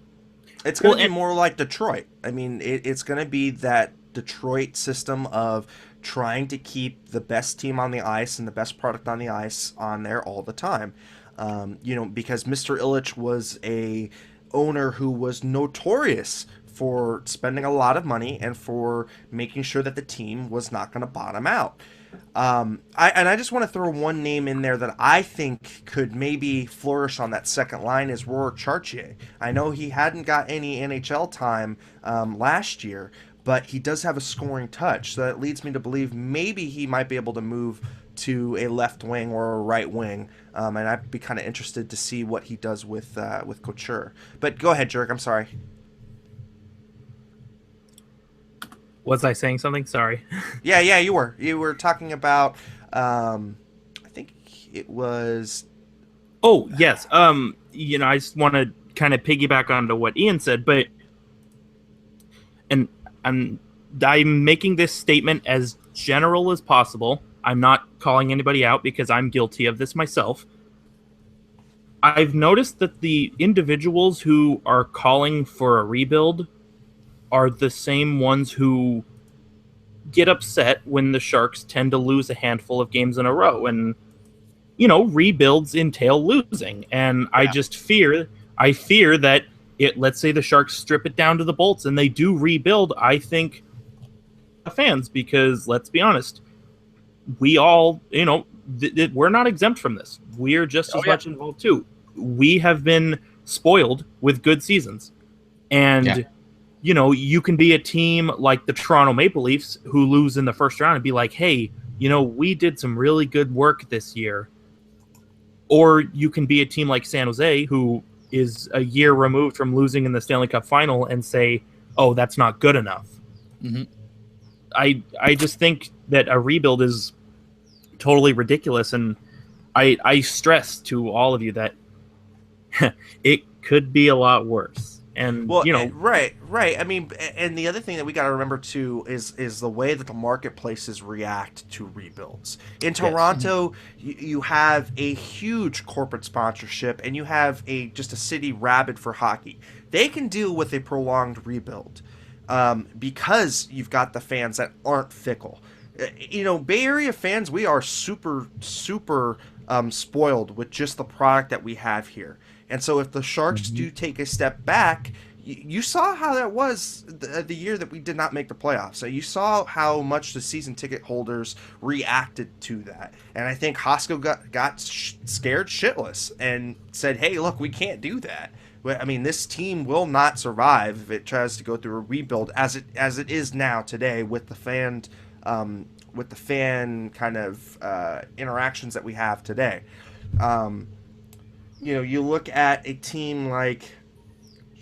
C: It's going to be more like Detroit. I mean, it's going to be that Detroit system of trying to keep the best team on the ice and the best product on the ice on there all the time. Because Mr. Ilitch was a owner who was notorious for spending a lot of money and for making sure that the team was not going to bottom out. I just want to throw one name in there that I think could maybe flourish on that second line is Roar Chartier. I know he hadn't got any NHL time last year, but he does have a scoring touch, so that leads me to believe maybe he might be able to move to a left wing or a right wing, and I'd be kind of interested to see what he does with Couture. But go ahead, Jerk. I'm sorry.
B: Was I saying something? Sorry.
C: Yeah, you were. You were talking about. I think it was.
B: Oh yes. I just want to kind of piggyback onto what Ian said, but I'm making this statement as general as possible. I'm not calling anybody out because I'm guilty of this myself. I've noticed that the individuals who are calling for a rebuild are the same ones who get upset when the Sharks tend to lose a handful of games in a row. And, rebuilds entail losing. And yeah. I fear that let's say the Sharks strip it down to the bolts and they do rebuild. I think fans, because let's be honest, we all, we're not exempt from this. We're just as much involved too. We have been spoiled with good seasons. And, you can be a team like the Toronto Maple Leafs who lose in the first round and be like, hey, we did some really good work this year. Or you can be a team like San Jose who is a year removed from losing in the Stanley Cup final and say, oh, that's not good enough. Mm-hmm. I just think that a rebuild is totally ridiculous, and I stress to all of you that it could be a lot worse. And
C: right. I mean, and the other thing that we got to remember too is the way that the marketplaces react to rebuilds. In Toronto, you have a huge corporate sponsorship, and you have just a city rabid for hockey. They can deal with a prolonged rebuild because you've got the fans that aren't fickle. Bay Area fans, we are super spoiled with just the product that we have here. And so if the Sharks do take a step back, you saw how that was the year that we did not make the playoffs. So you saw how much the season ticket holders reacted to that. And I think Hosko got scared shitless and said, hey, look, we can't do that. I mean, this team will not survive if it tries to go through a rebuild as it is now today with the fan kind of interactions that we have today. You look at a team like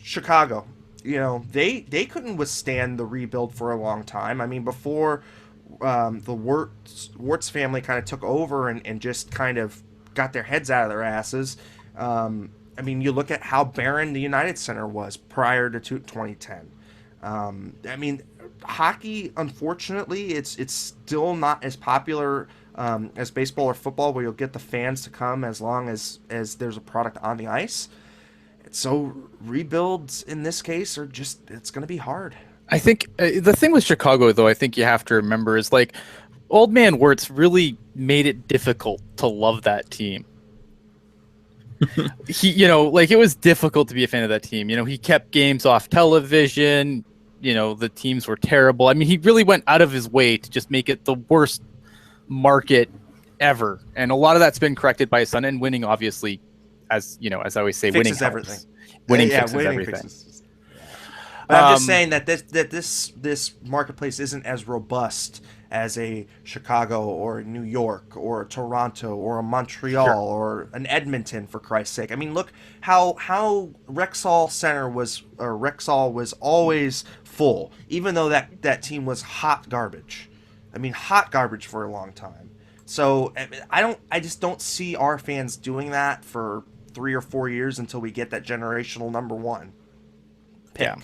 C: Chicago. They couldn't withstand the rebuild for a long time. I mean, before the Wirtz family kind of took over and just kind of got their heads out of their asses. I mean, you look at how barren the United Center was prior to 2010. I mean, hockey, unfortunately, it's still not as popular as baseball or football, where you'll get the fans to come as long as there's a product on the ice. So rebuilds in this case are just, it's going to be hard.
A: I think the thing with Chicago, though, I think you have to remember is like Old Man Wirtz really made it difficult to love that team. It was difficult to be a fan of that team. He kept games off television. The teams were terrible. I mean, he really went out of his way to just make it the worst market ever. And a lot of that's been corrected by his son, and winning, obviously, as I always say,
C: fixes
A: winning
C: everything.
A: Winning fixes everything.
C: But I'm just saying that this marketplace isn't as robust as a Chicago or a New York or a Toronto or a Montreal or an Edmonton, for Christ's sake. I mean, look how Rexall Center was always full, even though that team was hot garbage. I mean, hot garbage for a long time. So I just don't see our fans doing that for 3 or 4 years until we get that generational number one pick.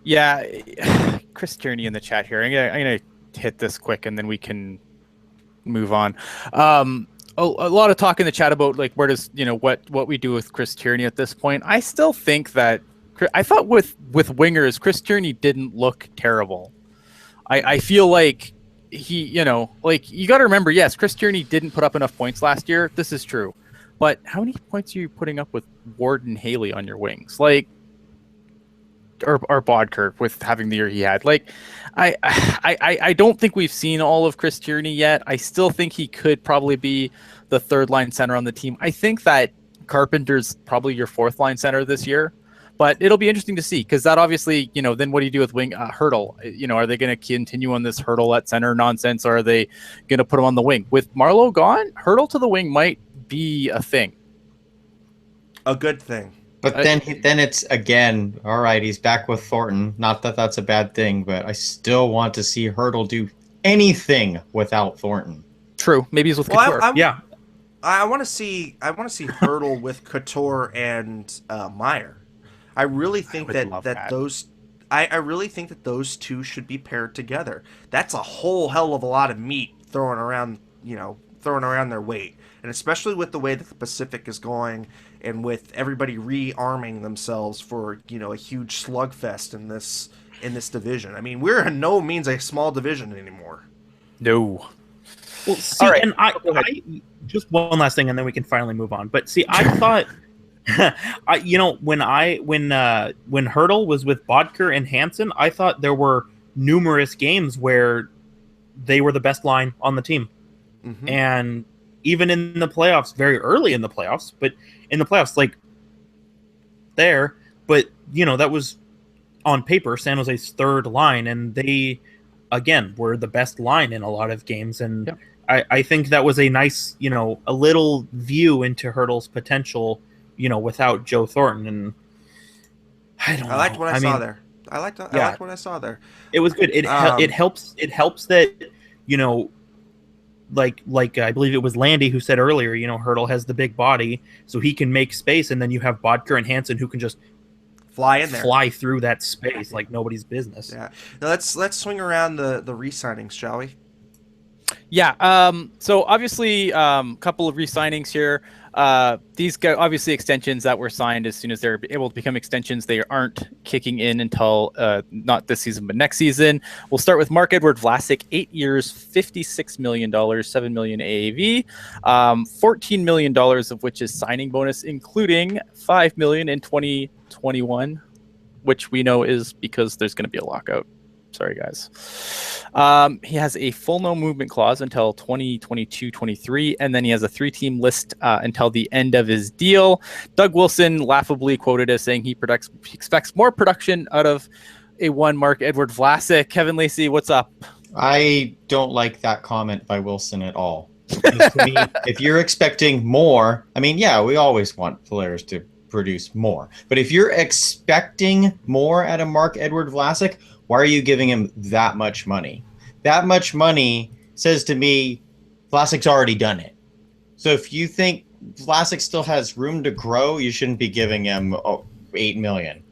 A: Yeah, Chris Tierney in the chat here. I'm gonna hit this quick, and then we can move on. A lot of talk in the chat about like where does what we do with Chris Tierney at this point. I still think that I thought with wingers, Chris Tierney didn't look terrible. I feel like he, you got to remember, yes, Chris Tierney didn't put up enough points last year. This is true, but how many points are you putting up with Ward and Haley on your wings? Or Bodker with having the year he had. I don't think we've seen all of Chris Tierney yet. I still think he could probably be the third line center on the team. I think that Carpenter's probably your fourth line center this year, but it'll be interesting to see, because that obviously, then what do you do with Hurdle? Are they going to continue on this Hurdle at center nonsense, or are they going to put him on the wing? With Marleau gone, Hurdle to the wing might be a thing.
C: A good thing.
D: But then it's, again, all right, he's back with Thornton. Not that that's a bad thing, but I still want to see Hurdle do anything without Thornton.
A: True. Maybe he's with Couture.
C: I want to see Hurdle with Couture and Meyer. I really think that really think that those two should be paired together. That's a whole hell of a lot of meat throwing around their weight. And especially with the way that the Pacific is going, and with everybody rearming themselves for a huge slugfest in this division. I mean, we're in no means a small division anymore.
A: No.
B: Well, see, all right. And I just one last thing, and then we can finally move on. But see, I thought, when Hurdle was with Bodker and Hansen, I thought there were numerous games where they were the best line on the team, and even in the playoffs, very early in the playoffs, but in the playoffs, that was on paper San Jose's third line, and they, again, were the best line in a lot of games. And I think that was a nice, a little view into Hurdle's potential, without Joe Thornton. And I
C: liked what I saw there. I liked what I saw there.
B: It was good. It helps that, like I believe it was Landy who said earlier, Hurdle has the big body, so he can make space, and then you have Bodker and Hansen who can just fly through that space like nobody's business.
C: Yeah. Now let's swing around the re-signings, shall we?
A: Yeah. So obviously, couple of re-signings here. These obviously extensions that were signed as soon as they're able to become extensions. They aren't kicking in until not this season, but next season. We'll start with Marc-Edouard Vlasic, 8 years, $56 million, $7 million AAV, $14 million of which is signing bonus, including $5 million in 2021, which we know is because there's going to be a lockout. Sorry, guys. He has a full no movement clause until 2022-23, and then he has a 3-team list until the end of his deal. Doug Wilson laughably quoted as saying he expects more production out of a one Marc-Edouard Vlasic. Kevin Lacey, what's up?
D: I don't like that comment by Wilson at all. To me, if you're expecting more, I mean, yeah, we always want players to produce more. But if you're expecting more out of Marc-Edouard Vlasic, why are you giving him that much money? That much money says to me, Vlasic's already done it. So if you think Vlasic still has room to grow, you shouldn't be giving him $8 million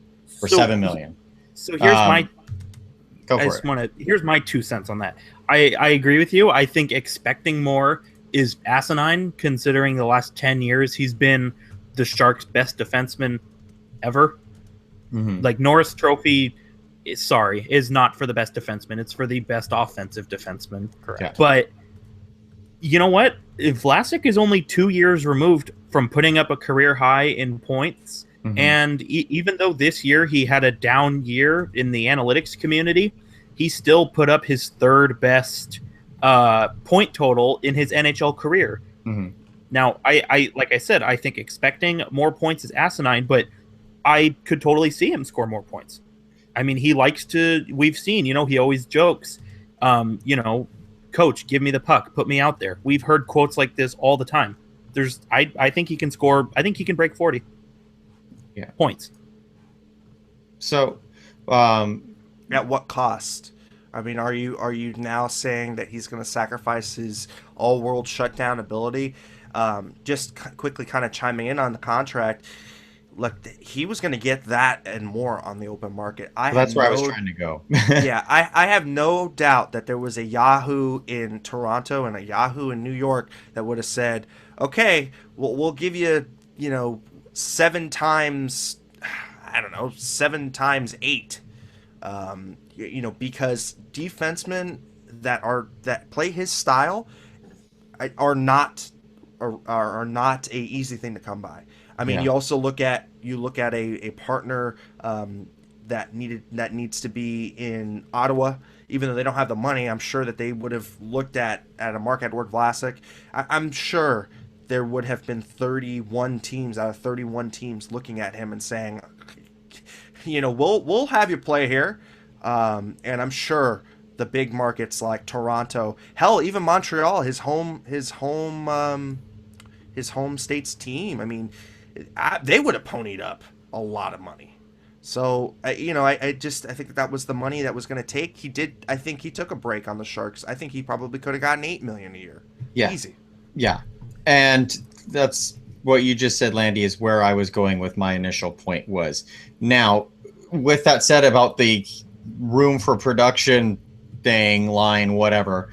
D: or $7 million.
B: So here's
D: Go
B: I
D: for
B: just
D: it.
B: want to. Here's my 2 cents on that. I agree with you. I think expecting more is asinine, considering the last 10 years he's been the Sharks' best defenseman ever.
D: Mhm.
B: Like Norris Trophy, is not for the best defenseman. It's for the best offensive defenseman.
A: Correct.
D: Yeah.
B: But you know what? If Vlasic is only 2 years removed from putting up a career high in points.
D: Mhm.
B: And even though this year he had a down year in the analytics community, he still put up his third best point total in his NHL career.
D: Mhm.
B: Now, I like I said, I think expecting more points is asinine, but I could totally see him score more points. I mean, he likes to. We've seen, he always jokes, coach, give me the puck, put me out there. We've heard quotes like this all the time. I think he can score. I think he can break 40 points.
D: So,
C: At what cost? I mean, are you now saying that he's going to sacrifice his all-world shutdown ability? Just quickly kind of chiming in on the contract. Look, he was going to get that and more on the open market.
D: that's where I was trying to go.
C: Yeah, I have no doubt that there was a Yahoo in Toronto and a Yahoo in New York that would have said, okay, we'll give you, 7 times, I don't know, 7 times 8. Because defensemen that play his style are not a easy thing to come by. I mean,
D: Yeah.
C: you also look at a partner that needs to be in Ottawa, even though they don't have the money. I'm sure that they would have looked at a Mark Edward Vlasic. I'm sure there would have been 31 teams out of 31 teams looking at him and saying, we'll have you play here. And I'm sure the big markets like Toronto, hell, even Montreal, his home state's team. I mean, they would have ponied up a lot of money. So I think that was the money that was going to take. I think he took a break on the Sharks. I think he probably could have gotten $8 million a year.
D: Yeah.
C: Easy.
D: Yeah. And that's what you just said, Landy, is where I was going with my initial point was. Now, with that said about the room for production thing, line, whatever,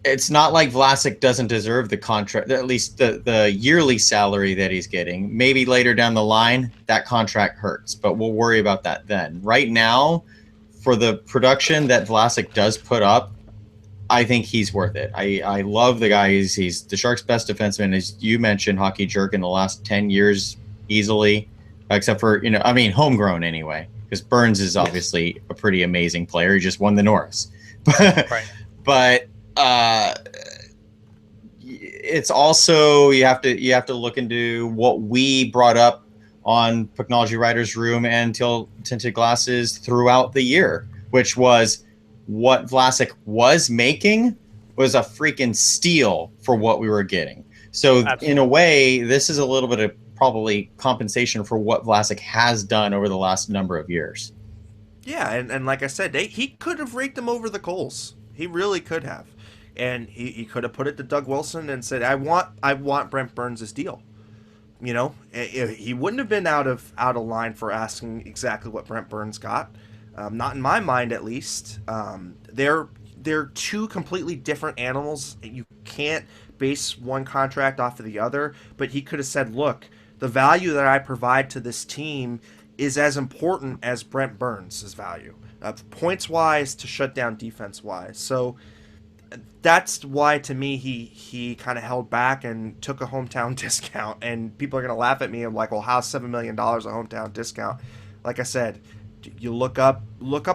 D: it's not like Vlasic doesn't deserve the contract, at least the yearly salary that he's getting. Maybe later down the line, that contract hurts, but we'll worry about that then. Right now, for the production that Vlasic does put up, I think he's worth it. I love the guy. He's the Sharks' best defenseman, as you mentioned, Hockey Jerk, in the last 10 years easily, except for, homegrown anyway, because Burns is obviously a pretty amazing player. He just won the Norris.
A: Right.
D: But it's also you have to look into what we brought up on Pucknology Writers Room and Teal Tinted Glasses throughout the year, which was what Vlasic was making was a freaking steal for what we were getting. So
A: Absolutely.
D: In a way, this is a little bit of probably compensation for what Vlasic has done over the last number of years.
C: Yeah, and like I said, he could have raked him over the coals. He really could have. And he could have put it to Doug Wilson and said, I want Brent Burns' deal. He wouldn't have been out of line for asking exactly what Brent Burns got. Not in my mind, at least. They're two completely different animals. You can't base one contract off of the other. But he could have said, look, the value that I provide to this team is as important as Brent Burns' value. Points-wise to shut down defense-wise. So that's why, to me, he kind of held back and took a hometown discount. And people are going to laugh at me and like, well, how's $7 million a hometown discount? Like I said, you look up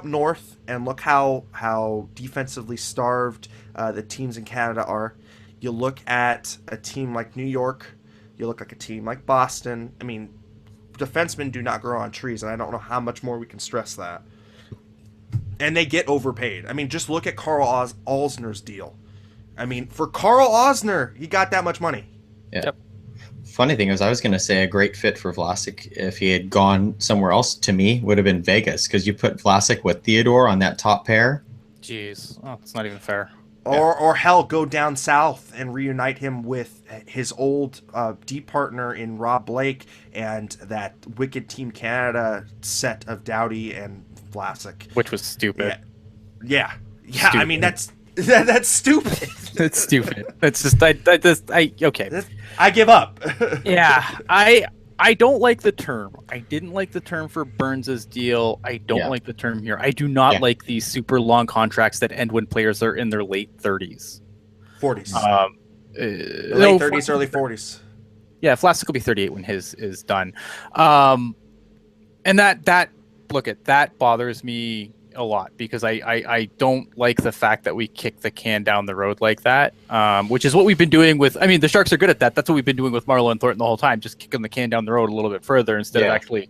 C: north and look how defensively starved the teams in Canada are. You look at a team like New York. You look at a team like Boston. I mean, defensemen do not grow on trees, and I don't know how much more we can stress that. And they get overpaid. I mean, just look at Carl Osner's deal. I mean, for Carl Osner, he got that much money.
D: Yeah.
A: Yep.
D: Funny thing is, I was going to say a great fit for Vlasic if he had gone somewhere else, to me, would have been Vegas, because you put Vlasic with Theodore on that top pair.
A: Jeez. Oh, it's not even fair.
C: Or hell, go down south and reunite him with his old D partner in Rob Blake and that wicked Team Canada set of Doughty and Vlasic.
A: Which was stupid.
C: Yeah.
A: Stupid.
C: I mean that's stupid.
A: It's stupid. It's just okay.
C: I give up.
A: Yeah, I don't like the term. I didn't like the term for Burns's deal. I don't like the term here. I do not like these super long contracts that end when players are in their late 30s.
C: 40s.
A: Late
C: 30s, early 40s.
A: Yeah, Vlasic will be 38 when his is done. And that bothers me a lot because I don't like the fact that we kick the can down the road like that, which is what we've been doing with. I mean, the Sharks are good at that. That's what we've been doing with Marleau and Thornton the whole time, just kicking the can down the road a little bit further instead of actually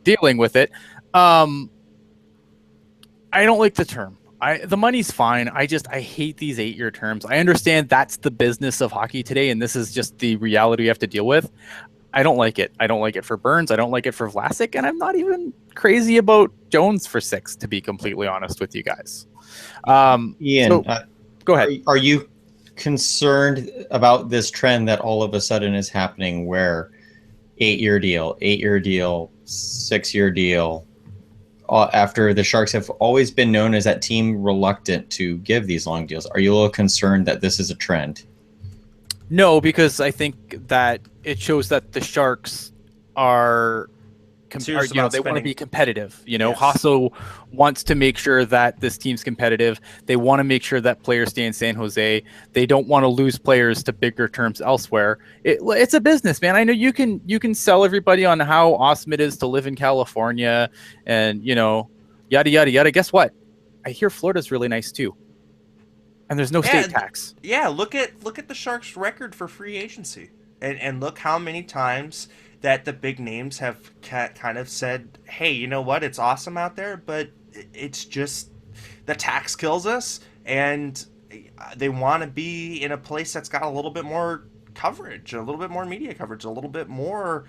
A: dealing with it. I don't like the term. The money's fine. I hate these 8-year terms. I understand that's the business of hockey today, and this is just the reality we have to deal with. I don't like it. I don't like it for Burns. I don't like it for Vlasic, and I'm not even crazy about Jones for 6, to be completely honest with you guys.
D: Ian,
A: go ahead.
D: Are you concerned about this trend that all of a sudden is happening where 8-year deal, 6-year deal, after the Sharks have always been known as that team reluctant to give these long deals? Are you a little concerned that this is a trend?
A: No, because I think that it shows that the Sharks are they want to be competitive. Yes. Hasso wants to make sure that this team's competitive. They want to make sure that players stay in San Jose. They don't want to lose players to bigger terms elsewhere. It's a business, man. I know you can sell everybody on how awesome it is to live in California and yada yada yada. Guess what? I hear Florida's really nice too. And there's no state tax.
C: Yeah, look at the Sharks' record for free agency, and look how many times that the big names have kind of said, "Hey, you know what? It's awesome out there, but it's just the tax kills us," and they want to be in a place that's got a little bit more coverage, a little bit more media coverage, a little bit more,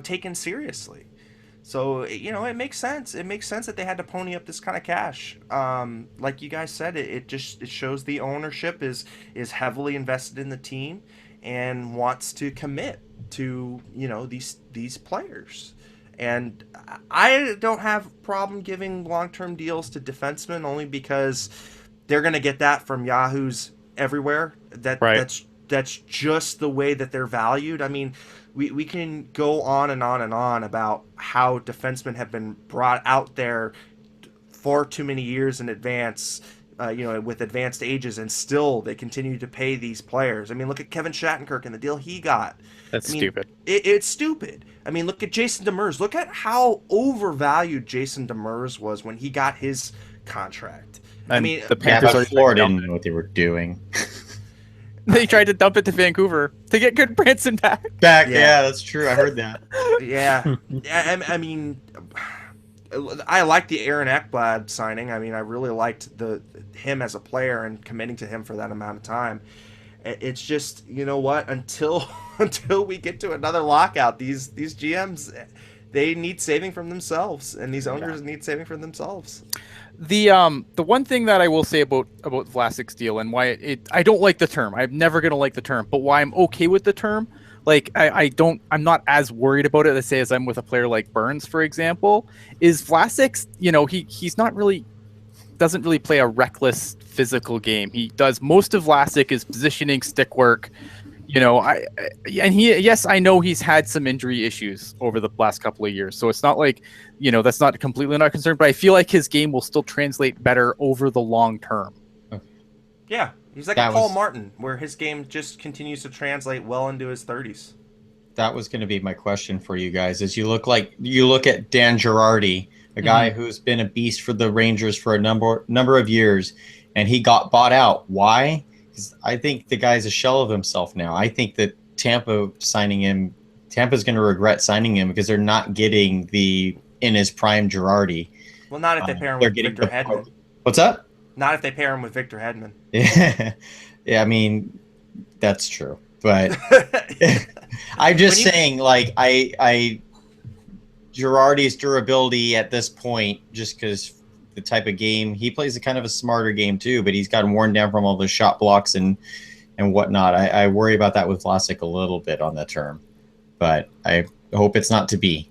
C: taken seriously. So, it makes sense. It makes sense that they had to pony up this kind of cash. Like you guys said, it shows the ownership is heavily invested in the team and wants to commit to, these players. And I don't have a problem giving long-term deals to defensemen only because they're going to get that from yahoos everywhere. That's just the way that they're valued. I mean, we can go on and on and on about how defensemen have been brought out there far too many years in advance, with advanced ages, and still they continue to pay these players. I mean, look at Kevin Shattenkirk and the deal he got.
A: Stupid.
C: It's stupid. I mean, look at Jason Demers. Look at how overvalued Jason Demers was when he got his contract.
A: And I mean, the Panthers
D: Florida didn't know what they were doing.
A: They tried to dump it to Vancouver to get good Branson back.
D: Yeah, that's true. I heard that.
C: Yeah. I mean, I liked the Aaron Ekblad signing. I mean, I really liked him as a player and committing to him for that amount of time. It's just, you know what? Until we get to another lockout, these GMs, they need saving from themselves, and these owners need saving from themselves.
A: The one thing that I will say about Vlasic's deal and why I don't like the term. I'm never gonna like the term, but why I'm okay with the term, like I'm not as worried about it, let's say, as I'm with a player like Burns, for example, is Vlasic's, he's not really doesn't really play a reckless physical game. He does most of Vlasic is positioning, stick work. I know he's had some injury issues over the last couple of years, so it's not like, that's not completely not concerned, but I feel like his game will still translate better over the long term.
C: Yeah, he's like Paul Martin, where his game just continues to translate well into his 30s.
D: That was going to be my question for you guys. Is you look at Dan Girardi, a guy who's been a beast for the Rangers for a number of years, and he got bought out. Why? I think the guy's a shell of himself now. I think that Tampa's going to regret signing him because they're not getting the in his prime Girardi.
C: Well, not if they pair him with Victor Hedman.
D: What's up?
C: Not if they pair him with Victor Hedman.
D: Yeah, I mean, that's true. But I'm just saying, like, Girardi's durability at this point, just because the type of game he plays, a kind of a smarter game too, but he's gotten worn down from all the shot blocks and whatnot. I worry about that with Vlasic a little bit on the term, but I hope it's not to be.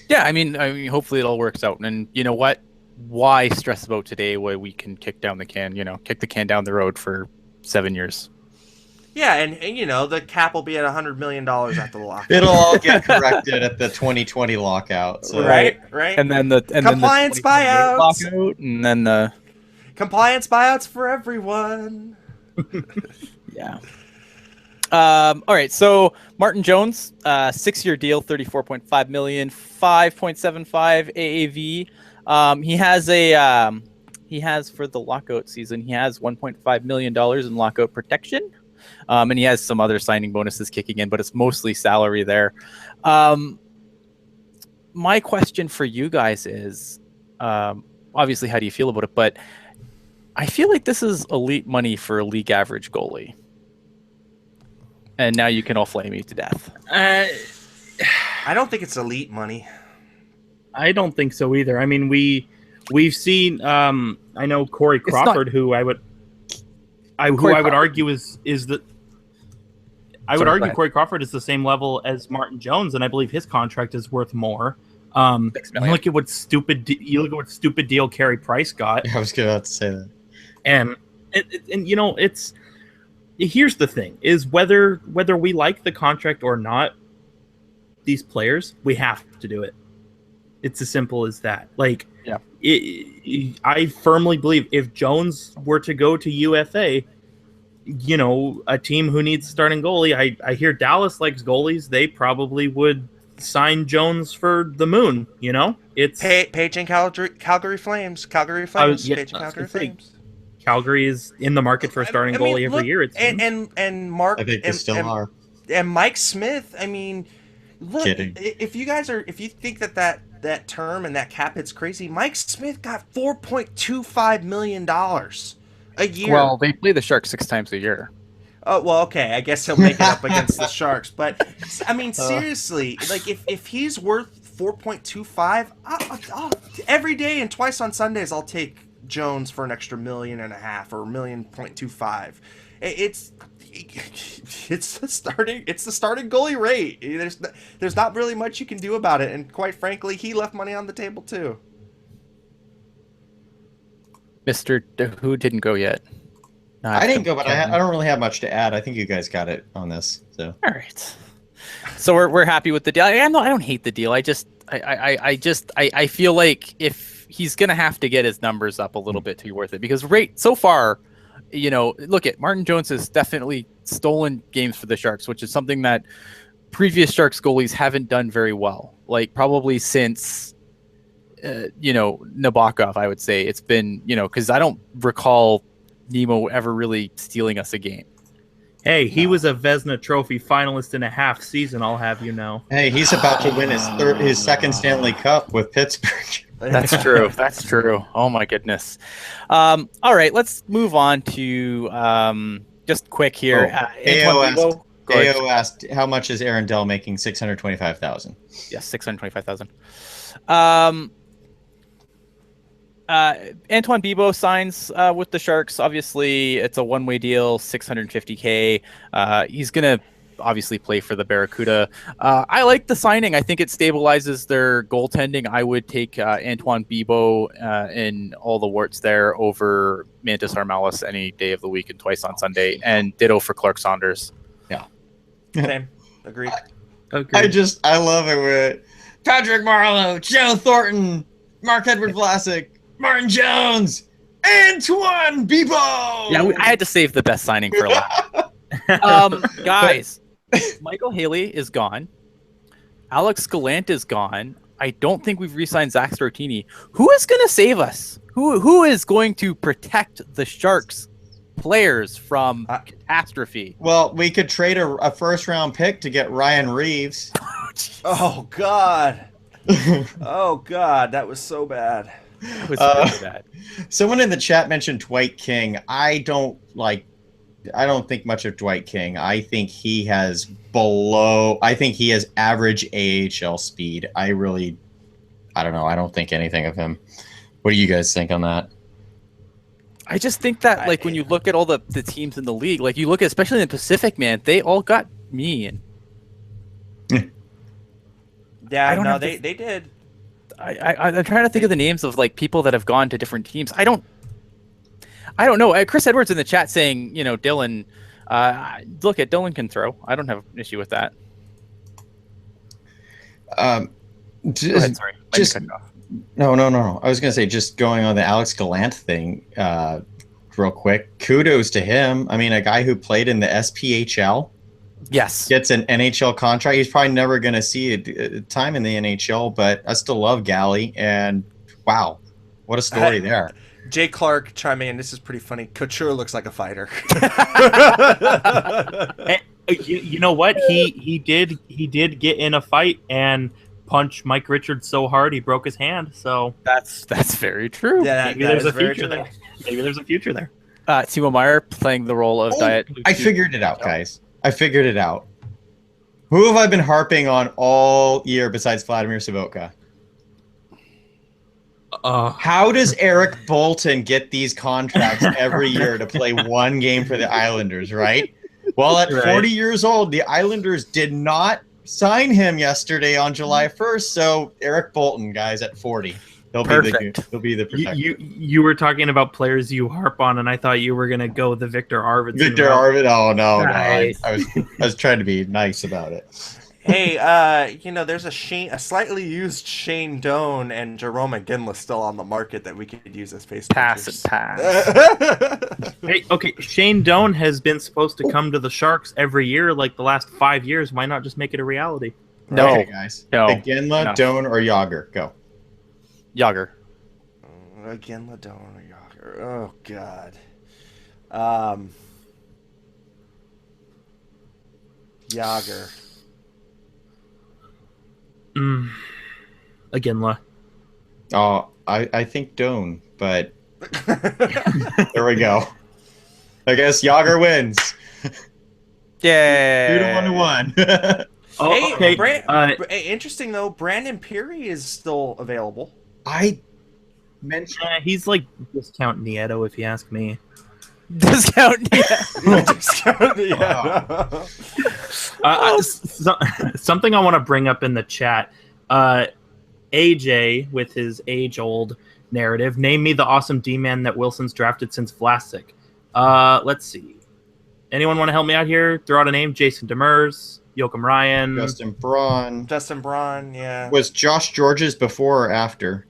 A: Yeah, I mean, hopefully it all works out. And you know what? why stress about today when we can kick down the can, kick the can down the road for 7 years?
C: Yeah, and you know, the cap will be at $100 million after the lockout.
D: It'll all get corrected at the 2020 lockout. So.
C: Right.
A: And then the
C: compliance buyouts,
A: lockout, and then the
C: compliance buyouts for everyone.
A: Yeah. All right. So Martin Jones, 6-year deal, $34.5 million, 5.75 AAV. He has for the lockout season, he has $1.5 million in lockout protection. And he has some other signing bonuses kicking in, but it's mostly salary there. My question for you guys is, obviously, how do you feel about it? But I feel like this is elite money for a league average goalie. And now you can all flame me to death.
C: I don't think it's elite money.
B: I don't think so either. I mean, we've seen. I know Corey Crawford, who I would argue is the. I would argue Corey Crawford is the same level as Martin Jones, and I believe his contract is worth more. You look at what stupid deal Carey Price got.
D: I was about to say that.
B: And you know, here's the thing: is whether we like the contract or not, these players, we have to do it. It's as simple as that. Like,
A: yeah,
B: I firmly believe if Jones were to go to UFA, you know, a team who needs a starting goalie, I hear Dallas likes goalies. They probably would sign Jones for the moon. You know, it's
C: Paging Calgary Flames. Calgary Flames. Calgary Flames.
B: Calgary is in the market for a starting goalie every year. It's
C: and Mark.
D: I think they still are.
C: And Mike Smith. I mean, look,
D: Kidding.
C: If you think that term and that cap hit's crazy, Mike Smith got $4.25 million a year.
A: Well, they play the Sharks 6 times a year.
C: Oh, well, okay. I guess he'll make it up against the Sharks. But, I mean, seriously, like, if he's worth 4.25, I'll every day and twice on Sundays, I'll take Jones for an extra $1.5 million or $1.25 million. It's the starting goalie rate. There's not really much you can do about it, and quite frankly, he left money on the table too.
A: Mr. Who didn't go yet? No,
D: I didn't go, but I don't really have much to add. I think you guys got it on this. So
A: all right. So we're happy with the deal. I don't hate the deal. I feel like if he's gonna have to get his numbers up a little bit to be worth it, because so far, you know, look at Martin Jones has definitely stolen games for the Sharks, which is something that previous Sharks goalies haven't done very well. Like probably since, Nabokov, I would say it's been, because I don't recall Nemo ever really stealing us a game.
B: Hey, he was a Vezina Trophy finalist in a half season, I'll have you know.
D: Hey, he's about to win his second Stanley Cup with Pittsburgh.
A: That's true. That's true. Oh my goodness. All right, let's move on to just quick here.
D: AO asked, how much is Aaron Dell making? $625,000.
A: Yes, $625,000. Antoine Bibeau signs with the Sharks. Obviously, it's a one-way deal, $650K. He's gonna obviously play for the Barracuda. I like the signing. I think it stabilizes their goaltending. I would take Antoine Bibeau and all the warts there over Mantis Armalis any day of the week and twice on Sunday, and ditto for Clark Saunders.
D: Yeah.
C: Same. Agreed.
D: I love it with Patrick Marleau, Joe Thornton, Mark-Edward Vlasic, Martin Jones, Antoine Bibeau.
A: Yeah, I had to save the best signing for last. Guys, Michael Haley is gone. Alex Gallant is gone. I don't think we've re-signed Zach Stortini. Who is going to save us? Who is going to protect the Sharks players from catastrophe?
D: Well, we could trade a first-round pick to get Ryan Reeves.
C: Oh, God. Oh, God. That was so bad.
A: It was really bad.
D: Someone in the chat mentioned Dwight King. I don't think much of Dwight King. I think he has average AHL speed. I don't know. I don't think anything of him. What do you guys think on that?
A: I just think that, like, when you look at all the teams in the league, like you look at, especially in the Pacific, man, they all got mean.
C: Yeah, no, they did.
A: I'm trying to think of the names of like people that have gone to different teams. I don't know. Chris Edwards in the chat saying, Dylan. Look, Dylan can throw. I don't have an issue with that. Go ahead, sorry.
D: No. I was going to say, just going on the Alex Gallant thing real quick. Kudos to him. I mean, a guy who played in the SPHL gets an NHL contract. He's probably never going to see a time in the NHL, but I still love Gally. And wow, what a story there.
C: Jay Clark chiming in. This is pretty funny. Couture looks like a fighter.
B: You know what? He did get in a fight and punch Mike Richards so hard he broke his hand. So
A: that's very true.
C: Yeah,
B: maybe there's a future there. Maybe there's a future there.
A: Timo Meyer playing the role of Diet.
D: I figured it out, guys. I figured it out. Who have I been harping on all year besides Vladimir Savotka? How does Eric Bolton get these contracts every year to play one game for the Islanders, right? Well, at 40 years old, the Islanders did not sign him yesterday on July 1st, so Eric Bolton, guys, at 40. He'll be the protector.
B: You were talking about players you harp on, and I thought you were going to go the Victor Arvidsson.
D: Victor Arvidsson? Oh, no.
B: Nice.
D: I was trying to be nice about it.
C: Hey, there's a slightly used Shane Doan and Jerome Iginla still on the market that we could use as face
A: pass.
B: Hey, okay, Shane Doan has been supposed to come to the Sharks every year, like the last 5 years. Why not just make it a reality?
A: No,
D: okay, guys. No. Iginla, Doan, or Yager? Go.
A: Yager.
C: Iginla, Doan, or Yager? Oh God. Yager.
B: Iginla.
D: Oh, I think Doan, but there we go. I guess Yager wins.
A: Yeah.
D: 2-1.
C: Oh, hey,
B: okay.
C: Interesting though. Brandon Peary is still available.
D: I mentioned
B: he's like discount Nieto, if you ask me.
A: Discount Nieto.
C: Discount Nieto.
B: Something I want to bring up in the chat. AJ with his age-old narrative. Name me the awesome D-man that Wilson's drafted since Vlasic. Let's see. Anyone want to help me out here? Throw out a name. Jason Demers, Joachim Ryan,
D: Justin Braun,
C: yeah.
D: Was Josh George's before or after?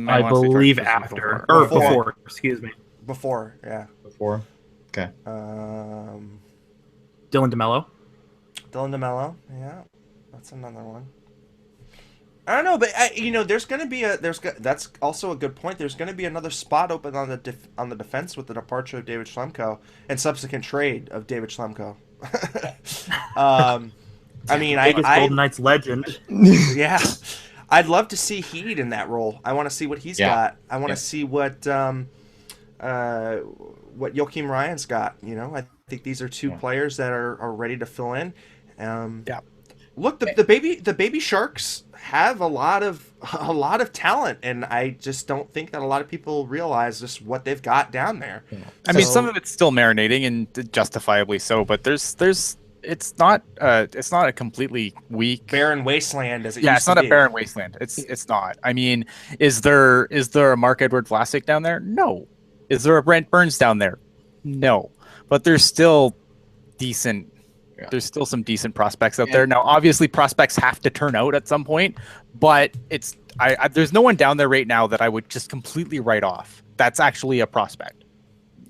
B: I believe after. Or before, excuse me.
C: Before, yeah.
D: Before? Okay.
B: Dylan
C: DeMello, yeah. That's another one. I don't know, but there's going to be that's also a good point. There's going to be another spot open on the defense with the departure of David Schlemko and subsequent trade of David Schlemko.
B: Golden Knights legend.
C: Yeah, I'd love to see Heed in that role. I want to see what he's got. I want to see what Joachim Ryan's got. I think these are two players that are ready to fill in. Look, the baby Sharks have a lot of talent, and I just don't think that a lot of people realize just what they've got down there.
A: Yeah. I mean, some of it's still marinating, and justifiably so. But it's not a completely weak
C: barren wasteland as it used to be.
A: Yeah, it's not a barren wasteland. It's not. I mean, is there a Marc-Edouard Vlasic down there? No. Is there a Brent Burns down there? No. But there's still decent. Yeah. There's still some decent prospects out there. Now, obviously, prospects have to turn out at some point, but there's no one down there right now that I would just completely write off. That's actually a prospect.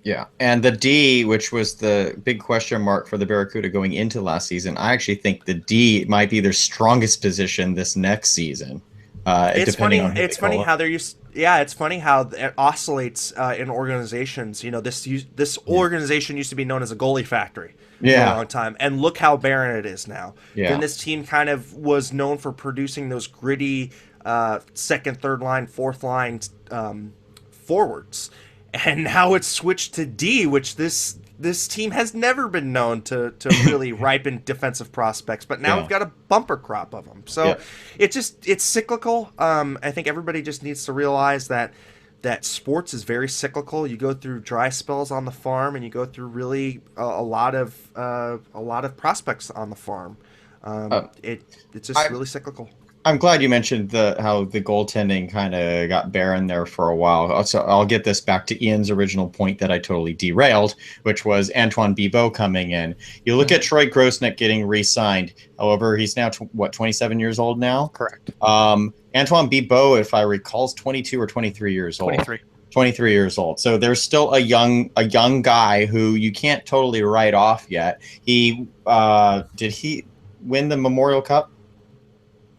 D: Yeah, and the D, which was the big question mark for the Barracuda going into last season, I actually think the D might be their strongest position this next season.
C: It's funny how they're used. Yeah, it's funny how it oscillates in organizations. This organization used to be known as a goalie factory for a long time, and look how barren it is now.
D: Yeah.
C: Then this team kind of was known for producing those gritty second, third line, fourth line forwards, and now it's switched to D, which this team has never been known to really ripen defensive prospects, but now we've got a bumper crop of them. So it's cyclical. I think everybody just needs to realize that sports is very cyclical. You go through dry spells on the farm, and you go through really a lot of prospects on the farm. It's just really cyclical.
D: I'm glad you mentioned how the goaltending kind of got barren there for a while. So I'll get this back to Ian's original point that I totally derailed, which was Antoine Bibeau coming in. You look at Troy Grosnick getting re-signed. However, he's now 27 years old now.
A: Correct.
D: Antoine Bibeau, if I recall, is 22 or 23 years old. 23 years old. So there's still a young guy who you can't totally write off yet. He did he win the Memorial Cup?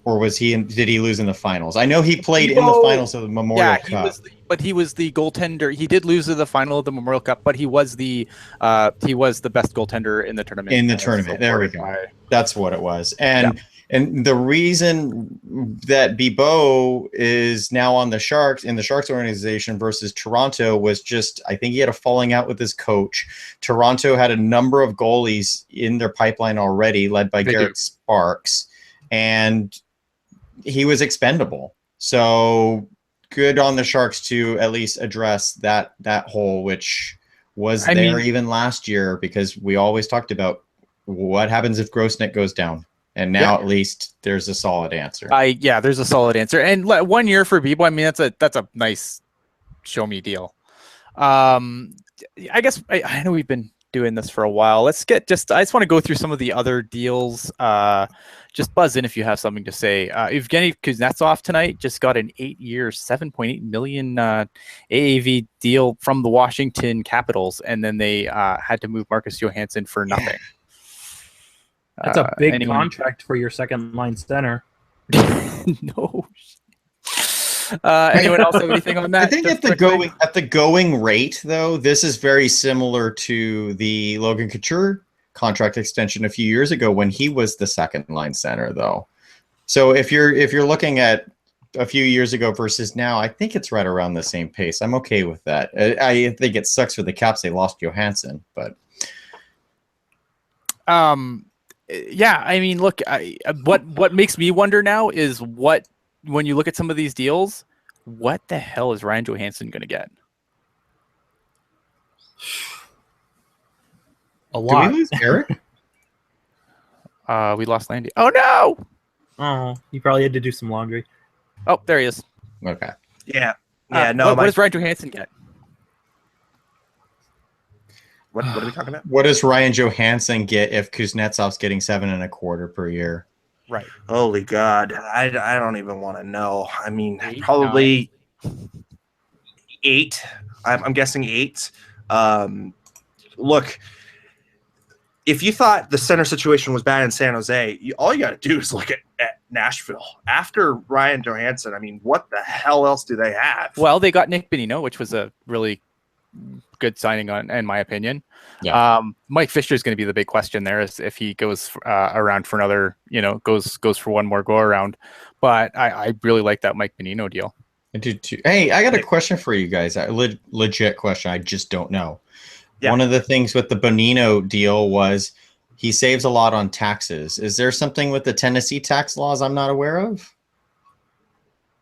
D: Or did he lose in the finals? I know he played in the finals of the Memorial Cup.
A: But he was the goaltender. He did lose to the final of the Memorial Cup, but he was the best goaltender in the tournament.
D: In the tournament. There we go. That's what it was. And the reason that Bibeau is now on the Sharks, in the Sharks organization versus Toronto, was just, I think he had a falling out with his coach. Toronto had a number of goalies in their pipeline already, led by Garrett Sparks, and he was expendable. So good on the Sharks to at least address that hole, which was even last year, because we always talked about what happens if Grosnick goes down. And now at least there's a solid answer.
A: There's a solid answer. And 1 year for Bibeau, I mean, that's a nice show me deal. I guess I know we've been doing this for a while. I just want to go through some of the other deals. Just buzz in if you have something to say. Evgeny Kuznetsov tonight just got an 8-year, $7.8 million AAV deal from the Washington Capitals, and then they had to move Marcus Johansson for nothing.
B: That's a big contract for your second line center.
A: No. Anyone else have anything on that?
D: I think at the going rate, though, this is very similar to the Logan Couture contract extension a few years ago when he was the second line center, though. So if you're looking at a few years ago versus now, I think it's right around the same pace. I'm okay with that. I think it sucks for the Caps they lost Johansson, but
A: yeah, I mean, look, what makes me wonder now is when you look at some of these deals, what the hell is Ryan Johansson going to get?
B: A lot.
D: Did we lose Eric?
A: We lost Landy. Oh no!
B: Oh, he probably had to do some laundry.
A: Oh, there he is.
D: Okay.
C: Yeah.
A: What does Ryan Johansson get?
C: What are we talking about?
D: What does Ryan Johansson get if Kuznetsov's getting $7.25 per year?
A: Right.
C: Holy God. I don't even want to know. I mean, probably 8. I'm guessing 8. Look, if you thought the center situation was bad in San Jose, all you got to do is look at Nashville. After Ryan Johansson, I mean, what the hell else do they have?
A: Well, they got Nick Bonino, which was a really good signing in my opinion.
D: Yeah.
A: Mike Fisher is going to be the big question there, is if he goes around for another, goes for one more go around. But I really like that Mike Bonino deal.
D: I do too. Hey, I got a question for you guys. A legit question. I just don't know. Yeah. One of the things with the Bonino deal was he saves a lot on taxes. Is there something with the Tennessee tax laws I'm not aware of?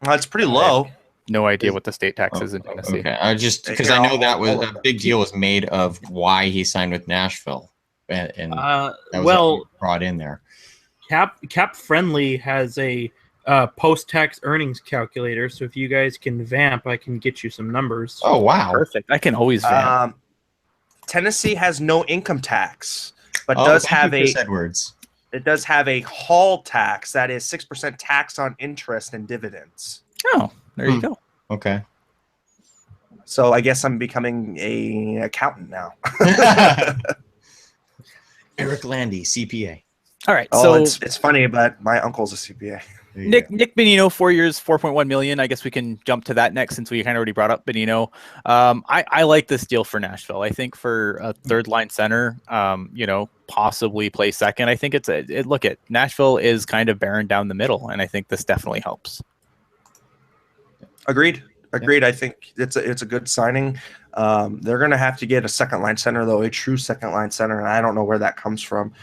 C: It's pretty low.
A: No idea what the state tax is in Tennessee.
D: Okay, I just because I know that was a big deal was made of why he signed with Nashville, and that was brought in there.
B: Cap Friendly has a post-tax earnings calculator, so if you guys can vamp, I can get you some numbers.
D: Oh wow,
A: perfect! I can always vamp.
C: Tennessee has no income tax, but does have
D: Edwards.
C: It does have a hall tax that is 6% tax on interest and dividends.
A: Oh. There you go.
D: Okay.
C: So I guess I'm becoming an accountant now.
D: Eric Landy, CPA.
A: All right.
C: Oh, so it's funny, but my uncle's a CPA.
A: Nick Bonino, 4 years, $4.1 million. I guess we can jump to that next since we kind of already brought up Bonino. I like this deal for Nashville. I think for a third line center, possibly play second. I think look at Nashville is kind of barren down the middle, and I think this definitely helps.
C: Agreed. I think it's a good signing. They're going to have to get a second line center, though, a true second line center, and I don't know where that comes from.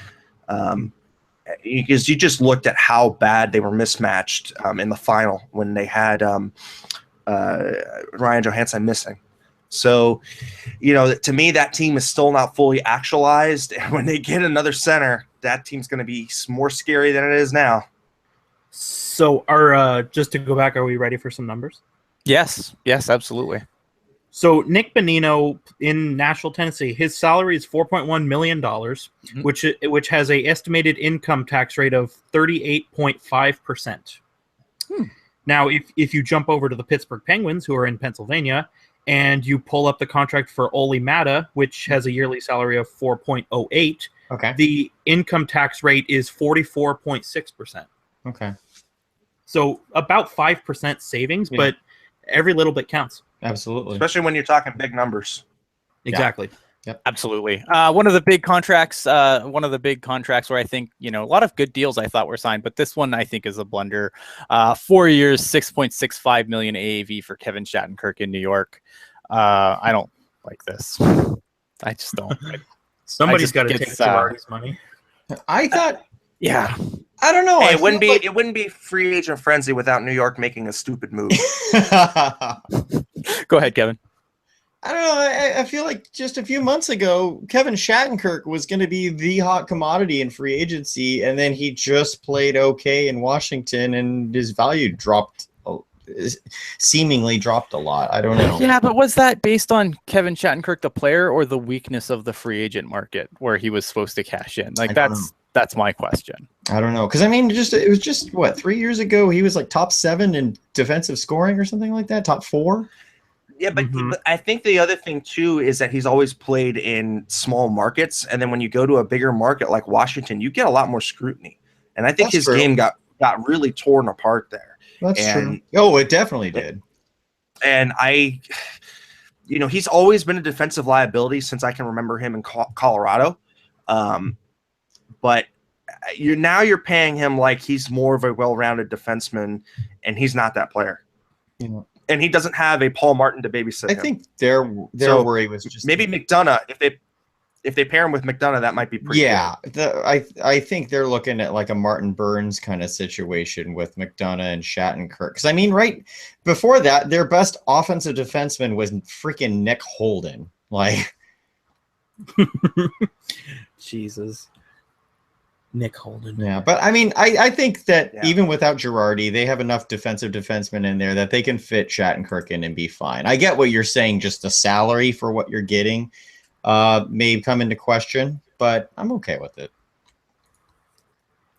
C: Because you just looked at how bad they were mismatched in the final when they had Ryan Johansson missing. So, to me, that team is still not fully actualized. And when they get another center, that team's going to be more scary than it is now.
B: So, just to go back, are we ready for some numbers?
A: Yes, absolutely.
B: So Nick Bonino in Nashville, Tennessee, his salary is $4.1 million, which has a estimated income tax rate of 38.5%. Now, if you jump over to the Pittsburgh Penguins, who are in Pennsylvania, and you pull up the contract for Olli Mata, which has a yearly salary of 4.08, the income tax rate is 44.6%.
D: Okay.
B: So about 5% savings, but every little bit counts.
D: Absolutely.
C: Especially when you're talking big numbers.
B: Exactly.
D: Yep.
A: Absolutely. One of the big contracts where I think, a lot of good deals I thought were signed, but this one I think is a blunder. 4 years, $6.65 million AAV for Kevin Shattenkirk in New York. I don't like this. I just don't.
B: Somebody's got to take Girardi's money.
D: I thought,
C: I
D: don't know.
C: Hey, it wouldn't be free agent frenzy without New York making a stupid move.
A: Go ahead, Kevin.
D: I don't know. I feel like just a few months ago, Kevin Shattenkirk was going to be the hot commodity in free agency, and then he just played okay in Washington, and his value seemingly dropped a lot. I don't know.
A: Yeah, but was that based on Kevin Shattenkirk, the player, or the weakness of the free agent market where he was supposed to cash in? Like that's my question.
D: I don't know, because I mean, it was just what 3 years ago he was like top 7 in defensive scoring or something like that, top 4.
C: Yeah, but I think the other thing too is that he's always played in small markets, and then when you go to a bigger market like Washington, you get a lot more scrutiny. And I think his game got really torn apart there.
D: That's true. Oh, it definitely did.
C: And he's always been a defensive liability since I can remember him in Colorado. But you're paying him like he's more of a well-rounded defenseman, and he's not that player. And he doesn't have a Paul Martin to babysit him.
D: I think their worry was just
C: maybe McDonough. If they pair him with McDonough, that might be pretty good.
D: I think they're looking at like a Martin Burns kind of situation with McDonough and Shattenkirk. Because I mean, right before that, their best offensive defenseman was freaking Nick Holden. Like,
B: Jesus. Nick Holden.
D: Yeah, but I mean, I think that even without Girardi, they have enough defensive defensemen in there that they can fit Shattenkirk in and be fine. I get what you're saying, just the salary for what you're getting may come into question, but I'm okay with it.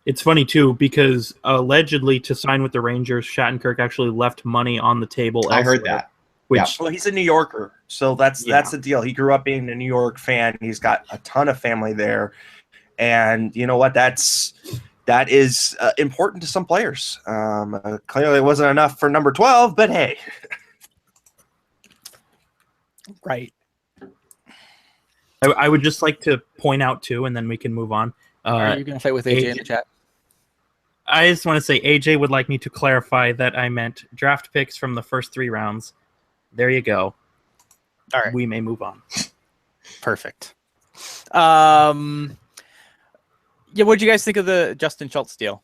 B: It's funny, too, because allegedly to sign with the Rangers, Shattenkirk actually left money on the table elsewhere.
D: I heard that.
C: Well, he's a New Yorker, so that's the deal. He grew up being a New York fan. He's got a ton of family there. And you know what? That is important to some players. Clearly, it wasn't enough for number 12, but hey,
A: right.
B: I would just like to point out too, and then we can move on.
A: Are you going to fight with AJ in the chat?
B: I just want to say AJ would like me to clarify that I meant draft picks from the first 3 rounds. There you go.
A: All right,
B: we may move on.
A: Perfect. Yeah, what did you guys think of the Justin Schultz deal?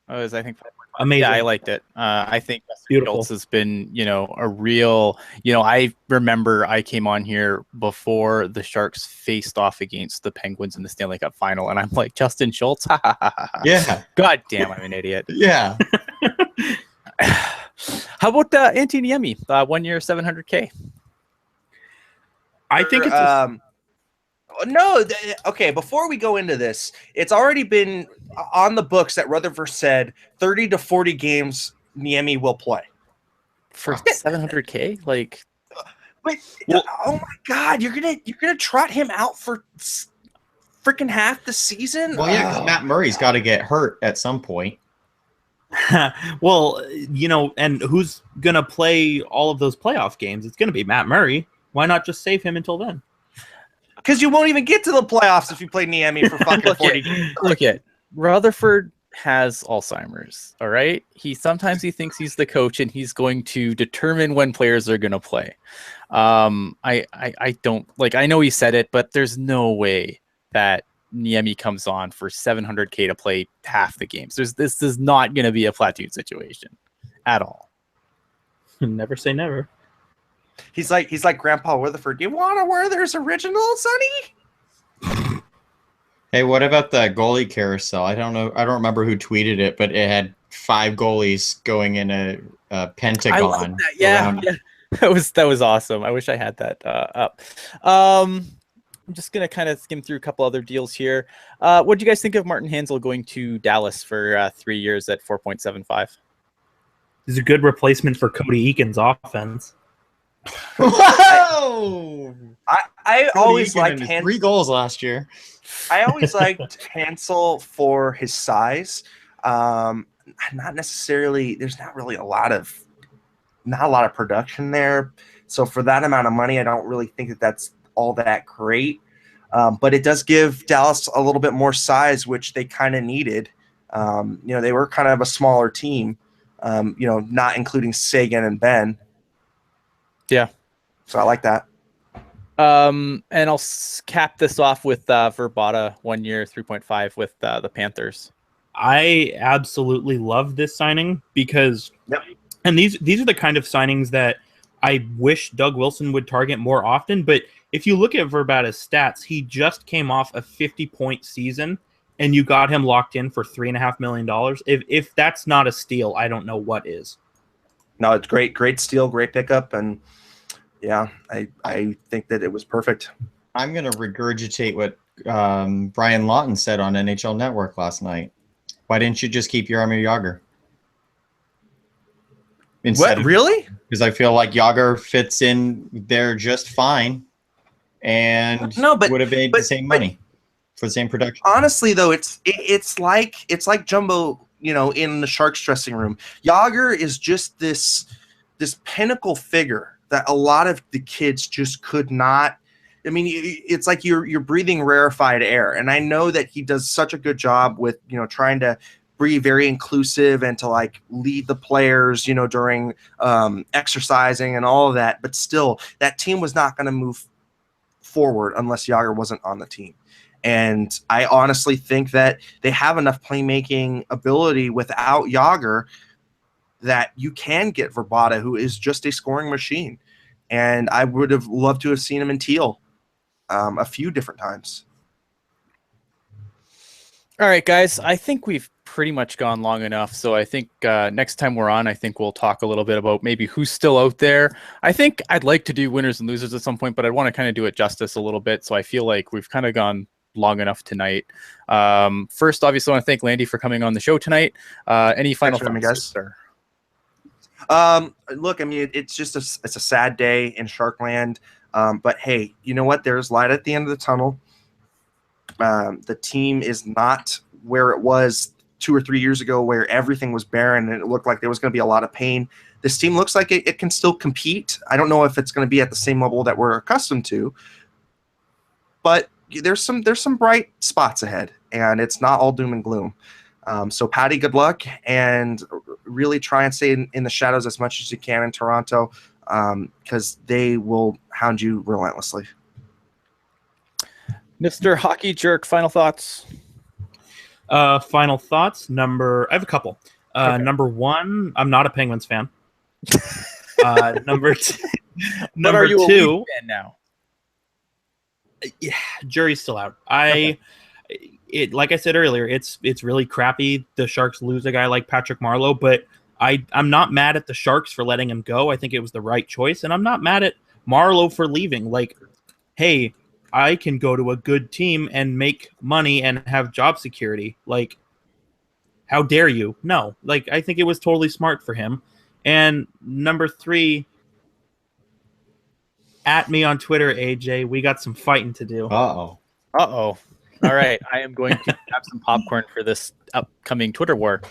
A: I think
B: amazing.
A: Yeah, I liked it. I think Justin Schultz has been, a real. I remember I came on here before the Sharks faced off against the Penguins in the Stanley Cup final, and I'm like, Justin Schultz,
D: yeah.
A: God damn, I'm an idiot.
D: Yeah.
A: How about Antti Niemi? 1 year, $700K.
B: I think it's.
C: No, okay, before we go into this, it's already been on the books that Rutherford said 30 to 40 games Niemi will play.
A: For $700K? Like,
C: but oh my God, you're gonna trot him out for freaking half the season?
D: Well, yeah, because Matt Murray's got to get hurt at some point.
B: Well, and who's gonna play all of those playoff games? It's gonna be Matt Murray. Why not just save him until then?
C: Because you won't even get to the playoffs if you play Niemi for fucking 40 games.
A: Look at Rutherford has Alzheimer's. All right, sometimes he thinks he's the coach and he's going to determine when players are going to play. I don't like. I know he said it, but there's no way that Niemi comes on for $700K to play half the games. This is not going to be a platoon situation at all.
B: Never say never.
C: He's like Grandpa Rutherford. Do you want a Werther's original, Sonny?
D: Hey, what about the goalie carousel? I don't know. I don't remember who tweeted it, but it had 5 goalies going in a pentagon.
A: I love that. Yeah, yeah. That was awesome. I wish I had that up. I'm just gonna kind of skim through a couple other deals here. What do you guys think of Martin Hansel going to Dallas for 3 years at 4.75?
B: He's a good replacement for Cody Eakin's offense.
D: Whoa!
C: I always liked
D: 3 goals last year.
C: I always liked Hansel for his size. Not necessarily. There's not really a lot of production there. So for that amount of money, I don't really think that that's all that great. But it does give Dallas a little bit more size, which they kind of needed. They were kind of a smaller team. Not including Sagan and Ben.
A: Yeah.
C: So I like that.
A: And I'll cap this off with Verbata 1 year, 3.5 with the Panthers.
B: I absolutely love this signing because, and these are the kind of signings that I wish Doug Wilson would target more often. But if you look at Verbata's stats, he just came off a 50-point season, and you got him locked in for $3.5 million. If that's not a steal, I don't know what is.
C: No, it's great steal, great pickup, and yeah, I think that it was perfect.
D: I'm going to regurgitate what Brian Lawton said on NHL Network last night. Why didn't you just keep Jaromir Jagr?
C: What, really?
D: Because I feel like Jagr fits in there just fine and would have made the same money for the same production.
C: Honestly, though, it's like Jumbo, in the Sharks dressing room. Jagr is just this pinnacle figure that a lot of the kids just could not. I mean, it's like you're breathing rarefied air, and I know that he does such a good job with trying to be very inclusive and to like lead the players, during exercising and all of that. But still, that team was not going to move forward unless Jagr wasn't on the team. And I honestly think that they have enough playmaking ability without Jagr that you can get Verbata, who is just a scoring machine. And I would have loved to have seen him in Teal a few different times.
A: All right, guys, I think we've pretty much gone long enough. So I think next time we're on, I think we'll talk a little bit about maybe who's still out there. I think I'd like to do winners and losers at some point, but I'd want to kind of do it justice a little bit. So I feel like we've kind of gone long enough tonight. First, obviously, I want to thank Landy for coming on the show tonight. Any final thoughts,
C: guys?
A: Sir?
C: Look, I mean, it's just it's a sad day in Sharkland. But hey, you know what? There's light at the end of the tunnel. The team is not where it was 2 or 3 years ago, where everything was barren and it looked like there was going to be a lot of pain. This team looks like it can still compete. I don't know if it's going to be at the same level that we're accustomed to, but there's some bright spots ahead, and it's not all doom and gloom. So Patty, good luck, and really try and stay in the shadows as much as you can in Toronto, because they will hound you relentlessly.
A: Mr. Hockey Jerk, final thoughts?
B: Final thoughts. I have a couple.
A: Okay.
B: Number one, I'm not a Penguins fan. Number two,
A: But are you a Leaf fan now?
B: Yeah, jury's still out. Like I said earlier, it's really crappy. The Sharks lose a guy like Patrick Marleau, but I'm not mad at the Sharks for letting him go. I think it was the right choice, and I'm not mad at Marleau for leaving. Like, hey, I can go to a good team and make money and have job security. Like, how dare you? No. Like, I think it was totally smart for him. And number three, at me on Twitter, AJ. We got some fighting to do.
A: Uh-oh. All right. I am going to have some popcorn for this upcoming Twitter war.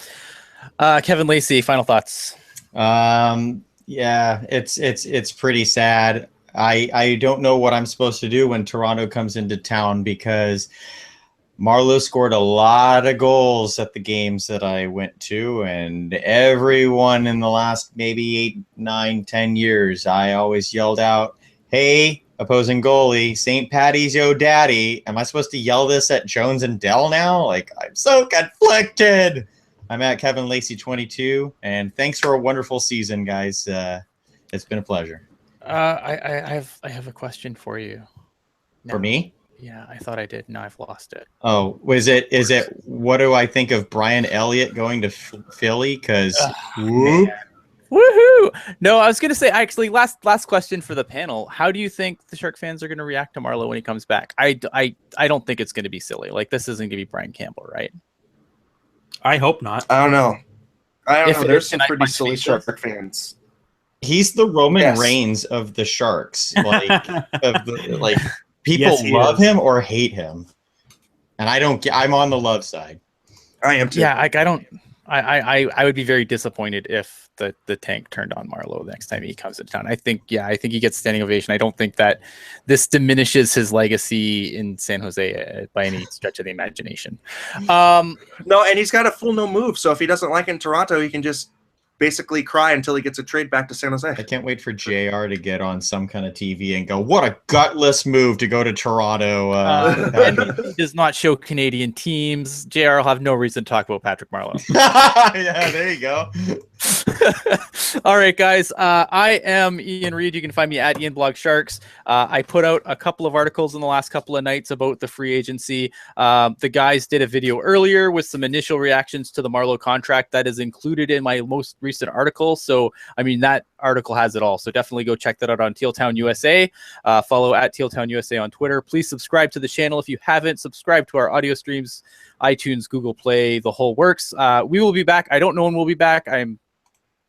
A: Kevin Lacey, final thoughts.
D: Yeah, it's pretty sad. I don't know what I'm supposed to do when Toronto comes into town, because Marleau scored a lot of goals at the games that I went to, and everyone in the last maybe 8, 9, 10 years, I always yelled out, "Hey, opposing goalie, St. Patty's yo daddy." Am I supposed to yell this at Jones and Dell now? Like, I'm so conflicted. I'm at Kevin Lacey 22, and thanks for a wonderful season, guys. It's been a pleasure.
A: I have a question for you.
D: For me?
A: Yeah, I thought I did. Now I've lost it.
D: Oh, is it? What do I think of Brian Elliott going to Philly? Because
A: Man. Woohoo! No, I was going to say, actually, last question for the panel. How do you think the Shark fans are going to react to Marleau when he comes back? I don't think it's going to be silly. Like, this isn't going to be Brian Campbell, right?
B: I hope not.
C: I don't know. There's some
A: can I
C: pretty
A: punch
C: silly
A: faces?
C: Shark fans.
D: he's the Roman
C: Yes.
D: Reigns of the Sharks. Like, people
B: Yes, he
D: love
B: is.
D: him or hate him, and I'm on the love side.
C: I am too.
A: Yeah, like, I would be very disappointed if the tank turned on Marleau the next time he comes to town. I think he gets standing ovation. I don't think that this diminishes his legacy in San Jose by any stretch of the imagination.
C: No, and he's got a full no move. So if he doesn't like it in Toronto, he can just basically cry until he gets a trade back to San Jose.
D: I can't wait for JR to get on some kind of TV and go, "What a gutless move to go to Toronto."
A: And he does not show Canadian teams. JR will have no reason to talk about Patrick Marleau.
D: Yeah, there you go.
A: All right, guys. I am Ian Reed. You can find me at Ian Blog Sharks. I put out a couple of articles in the last couple of nights about the free agency. The guys did a video earlier with some initial reactions to the Marleau contract that is included in my most recent article. So, I mean, that article has it all. So definitely go check that out on Teal Town USA. Follow at Teal Town USA on Twitter. Please subscribe to the channel if you haven't. Subscribe to our audio streams, iTunes, Google Play, the whole works. We will be back. I don't know when we'll be back.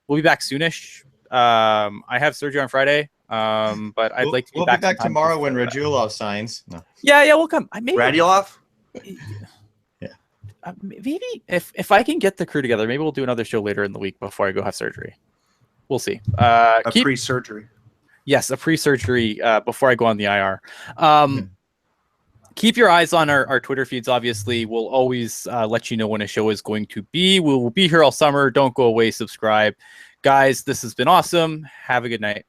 A: We'll be back soonish. I have surgery on Friday, but I'd like to be
D: We'll
A: back.
D: be back
A: sometime
D: tomorrow
A: before
D: when
A: that.
D: Radulov signs. No.
A: Yeah, we'll come. Maybe,
C: Radulov?
A: maybe if I can get the crew together, maybe we'll do another show later in the week before I go have surgery. We'll see.
C: A pre-surgery.
A: Yes, a pre-surgery before I go on the IR. Keep your eyes on our Twitter feeds. Obviously, we'll always let you know when a show is going to be. We'll be here all summer. Don't go away. Subscribe. Guys, this has been awesome. Have a good night.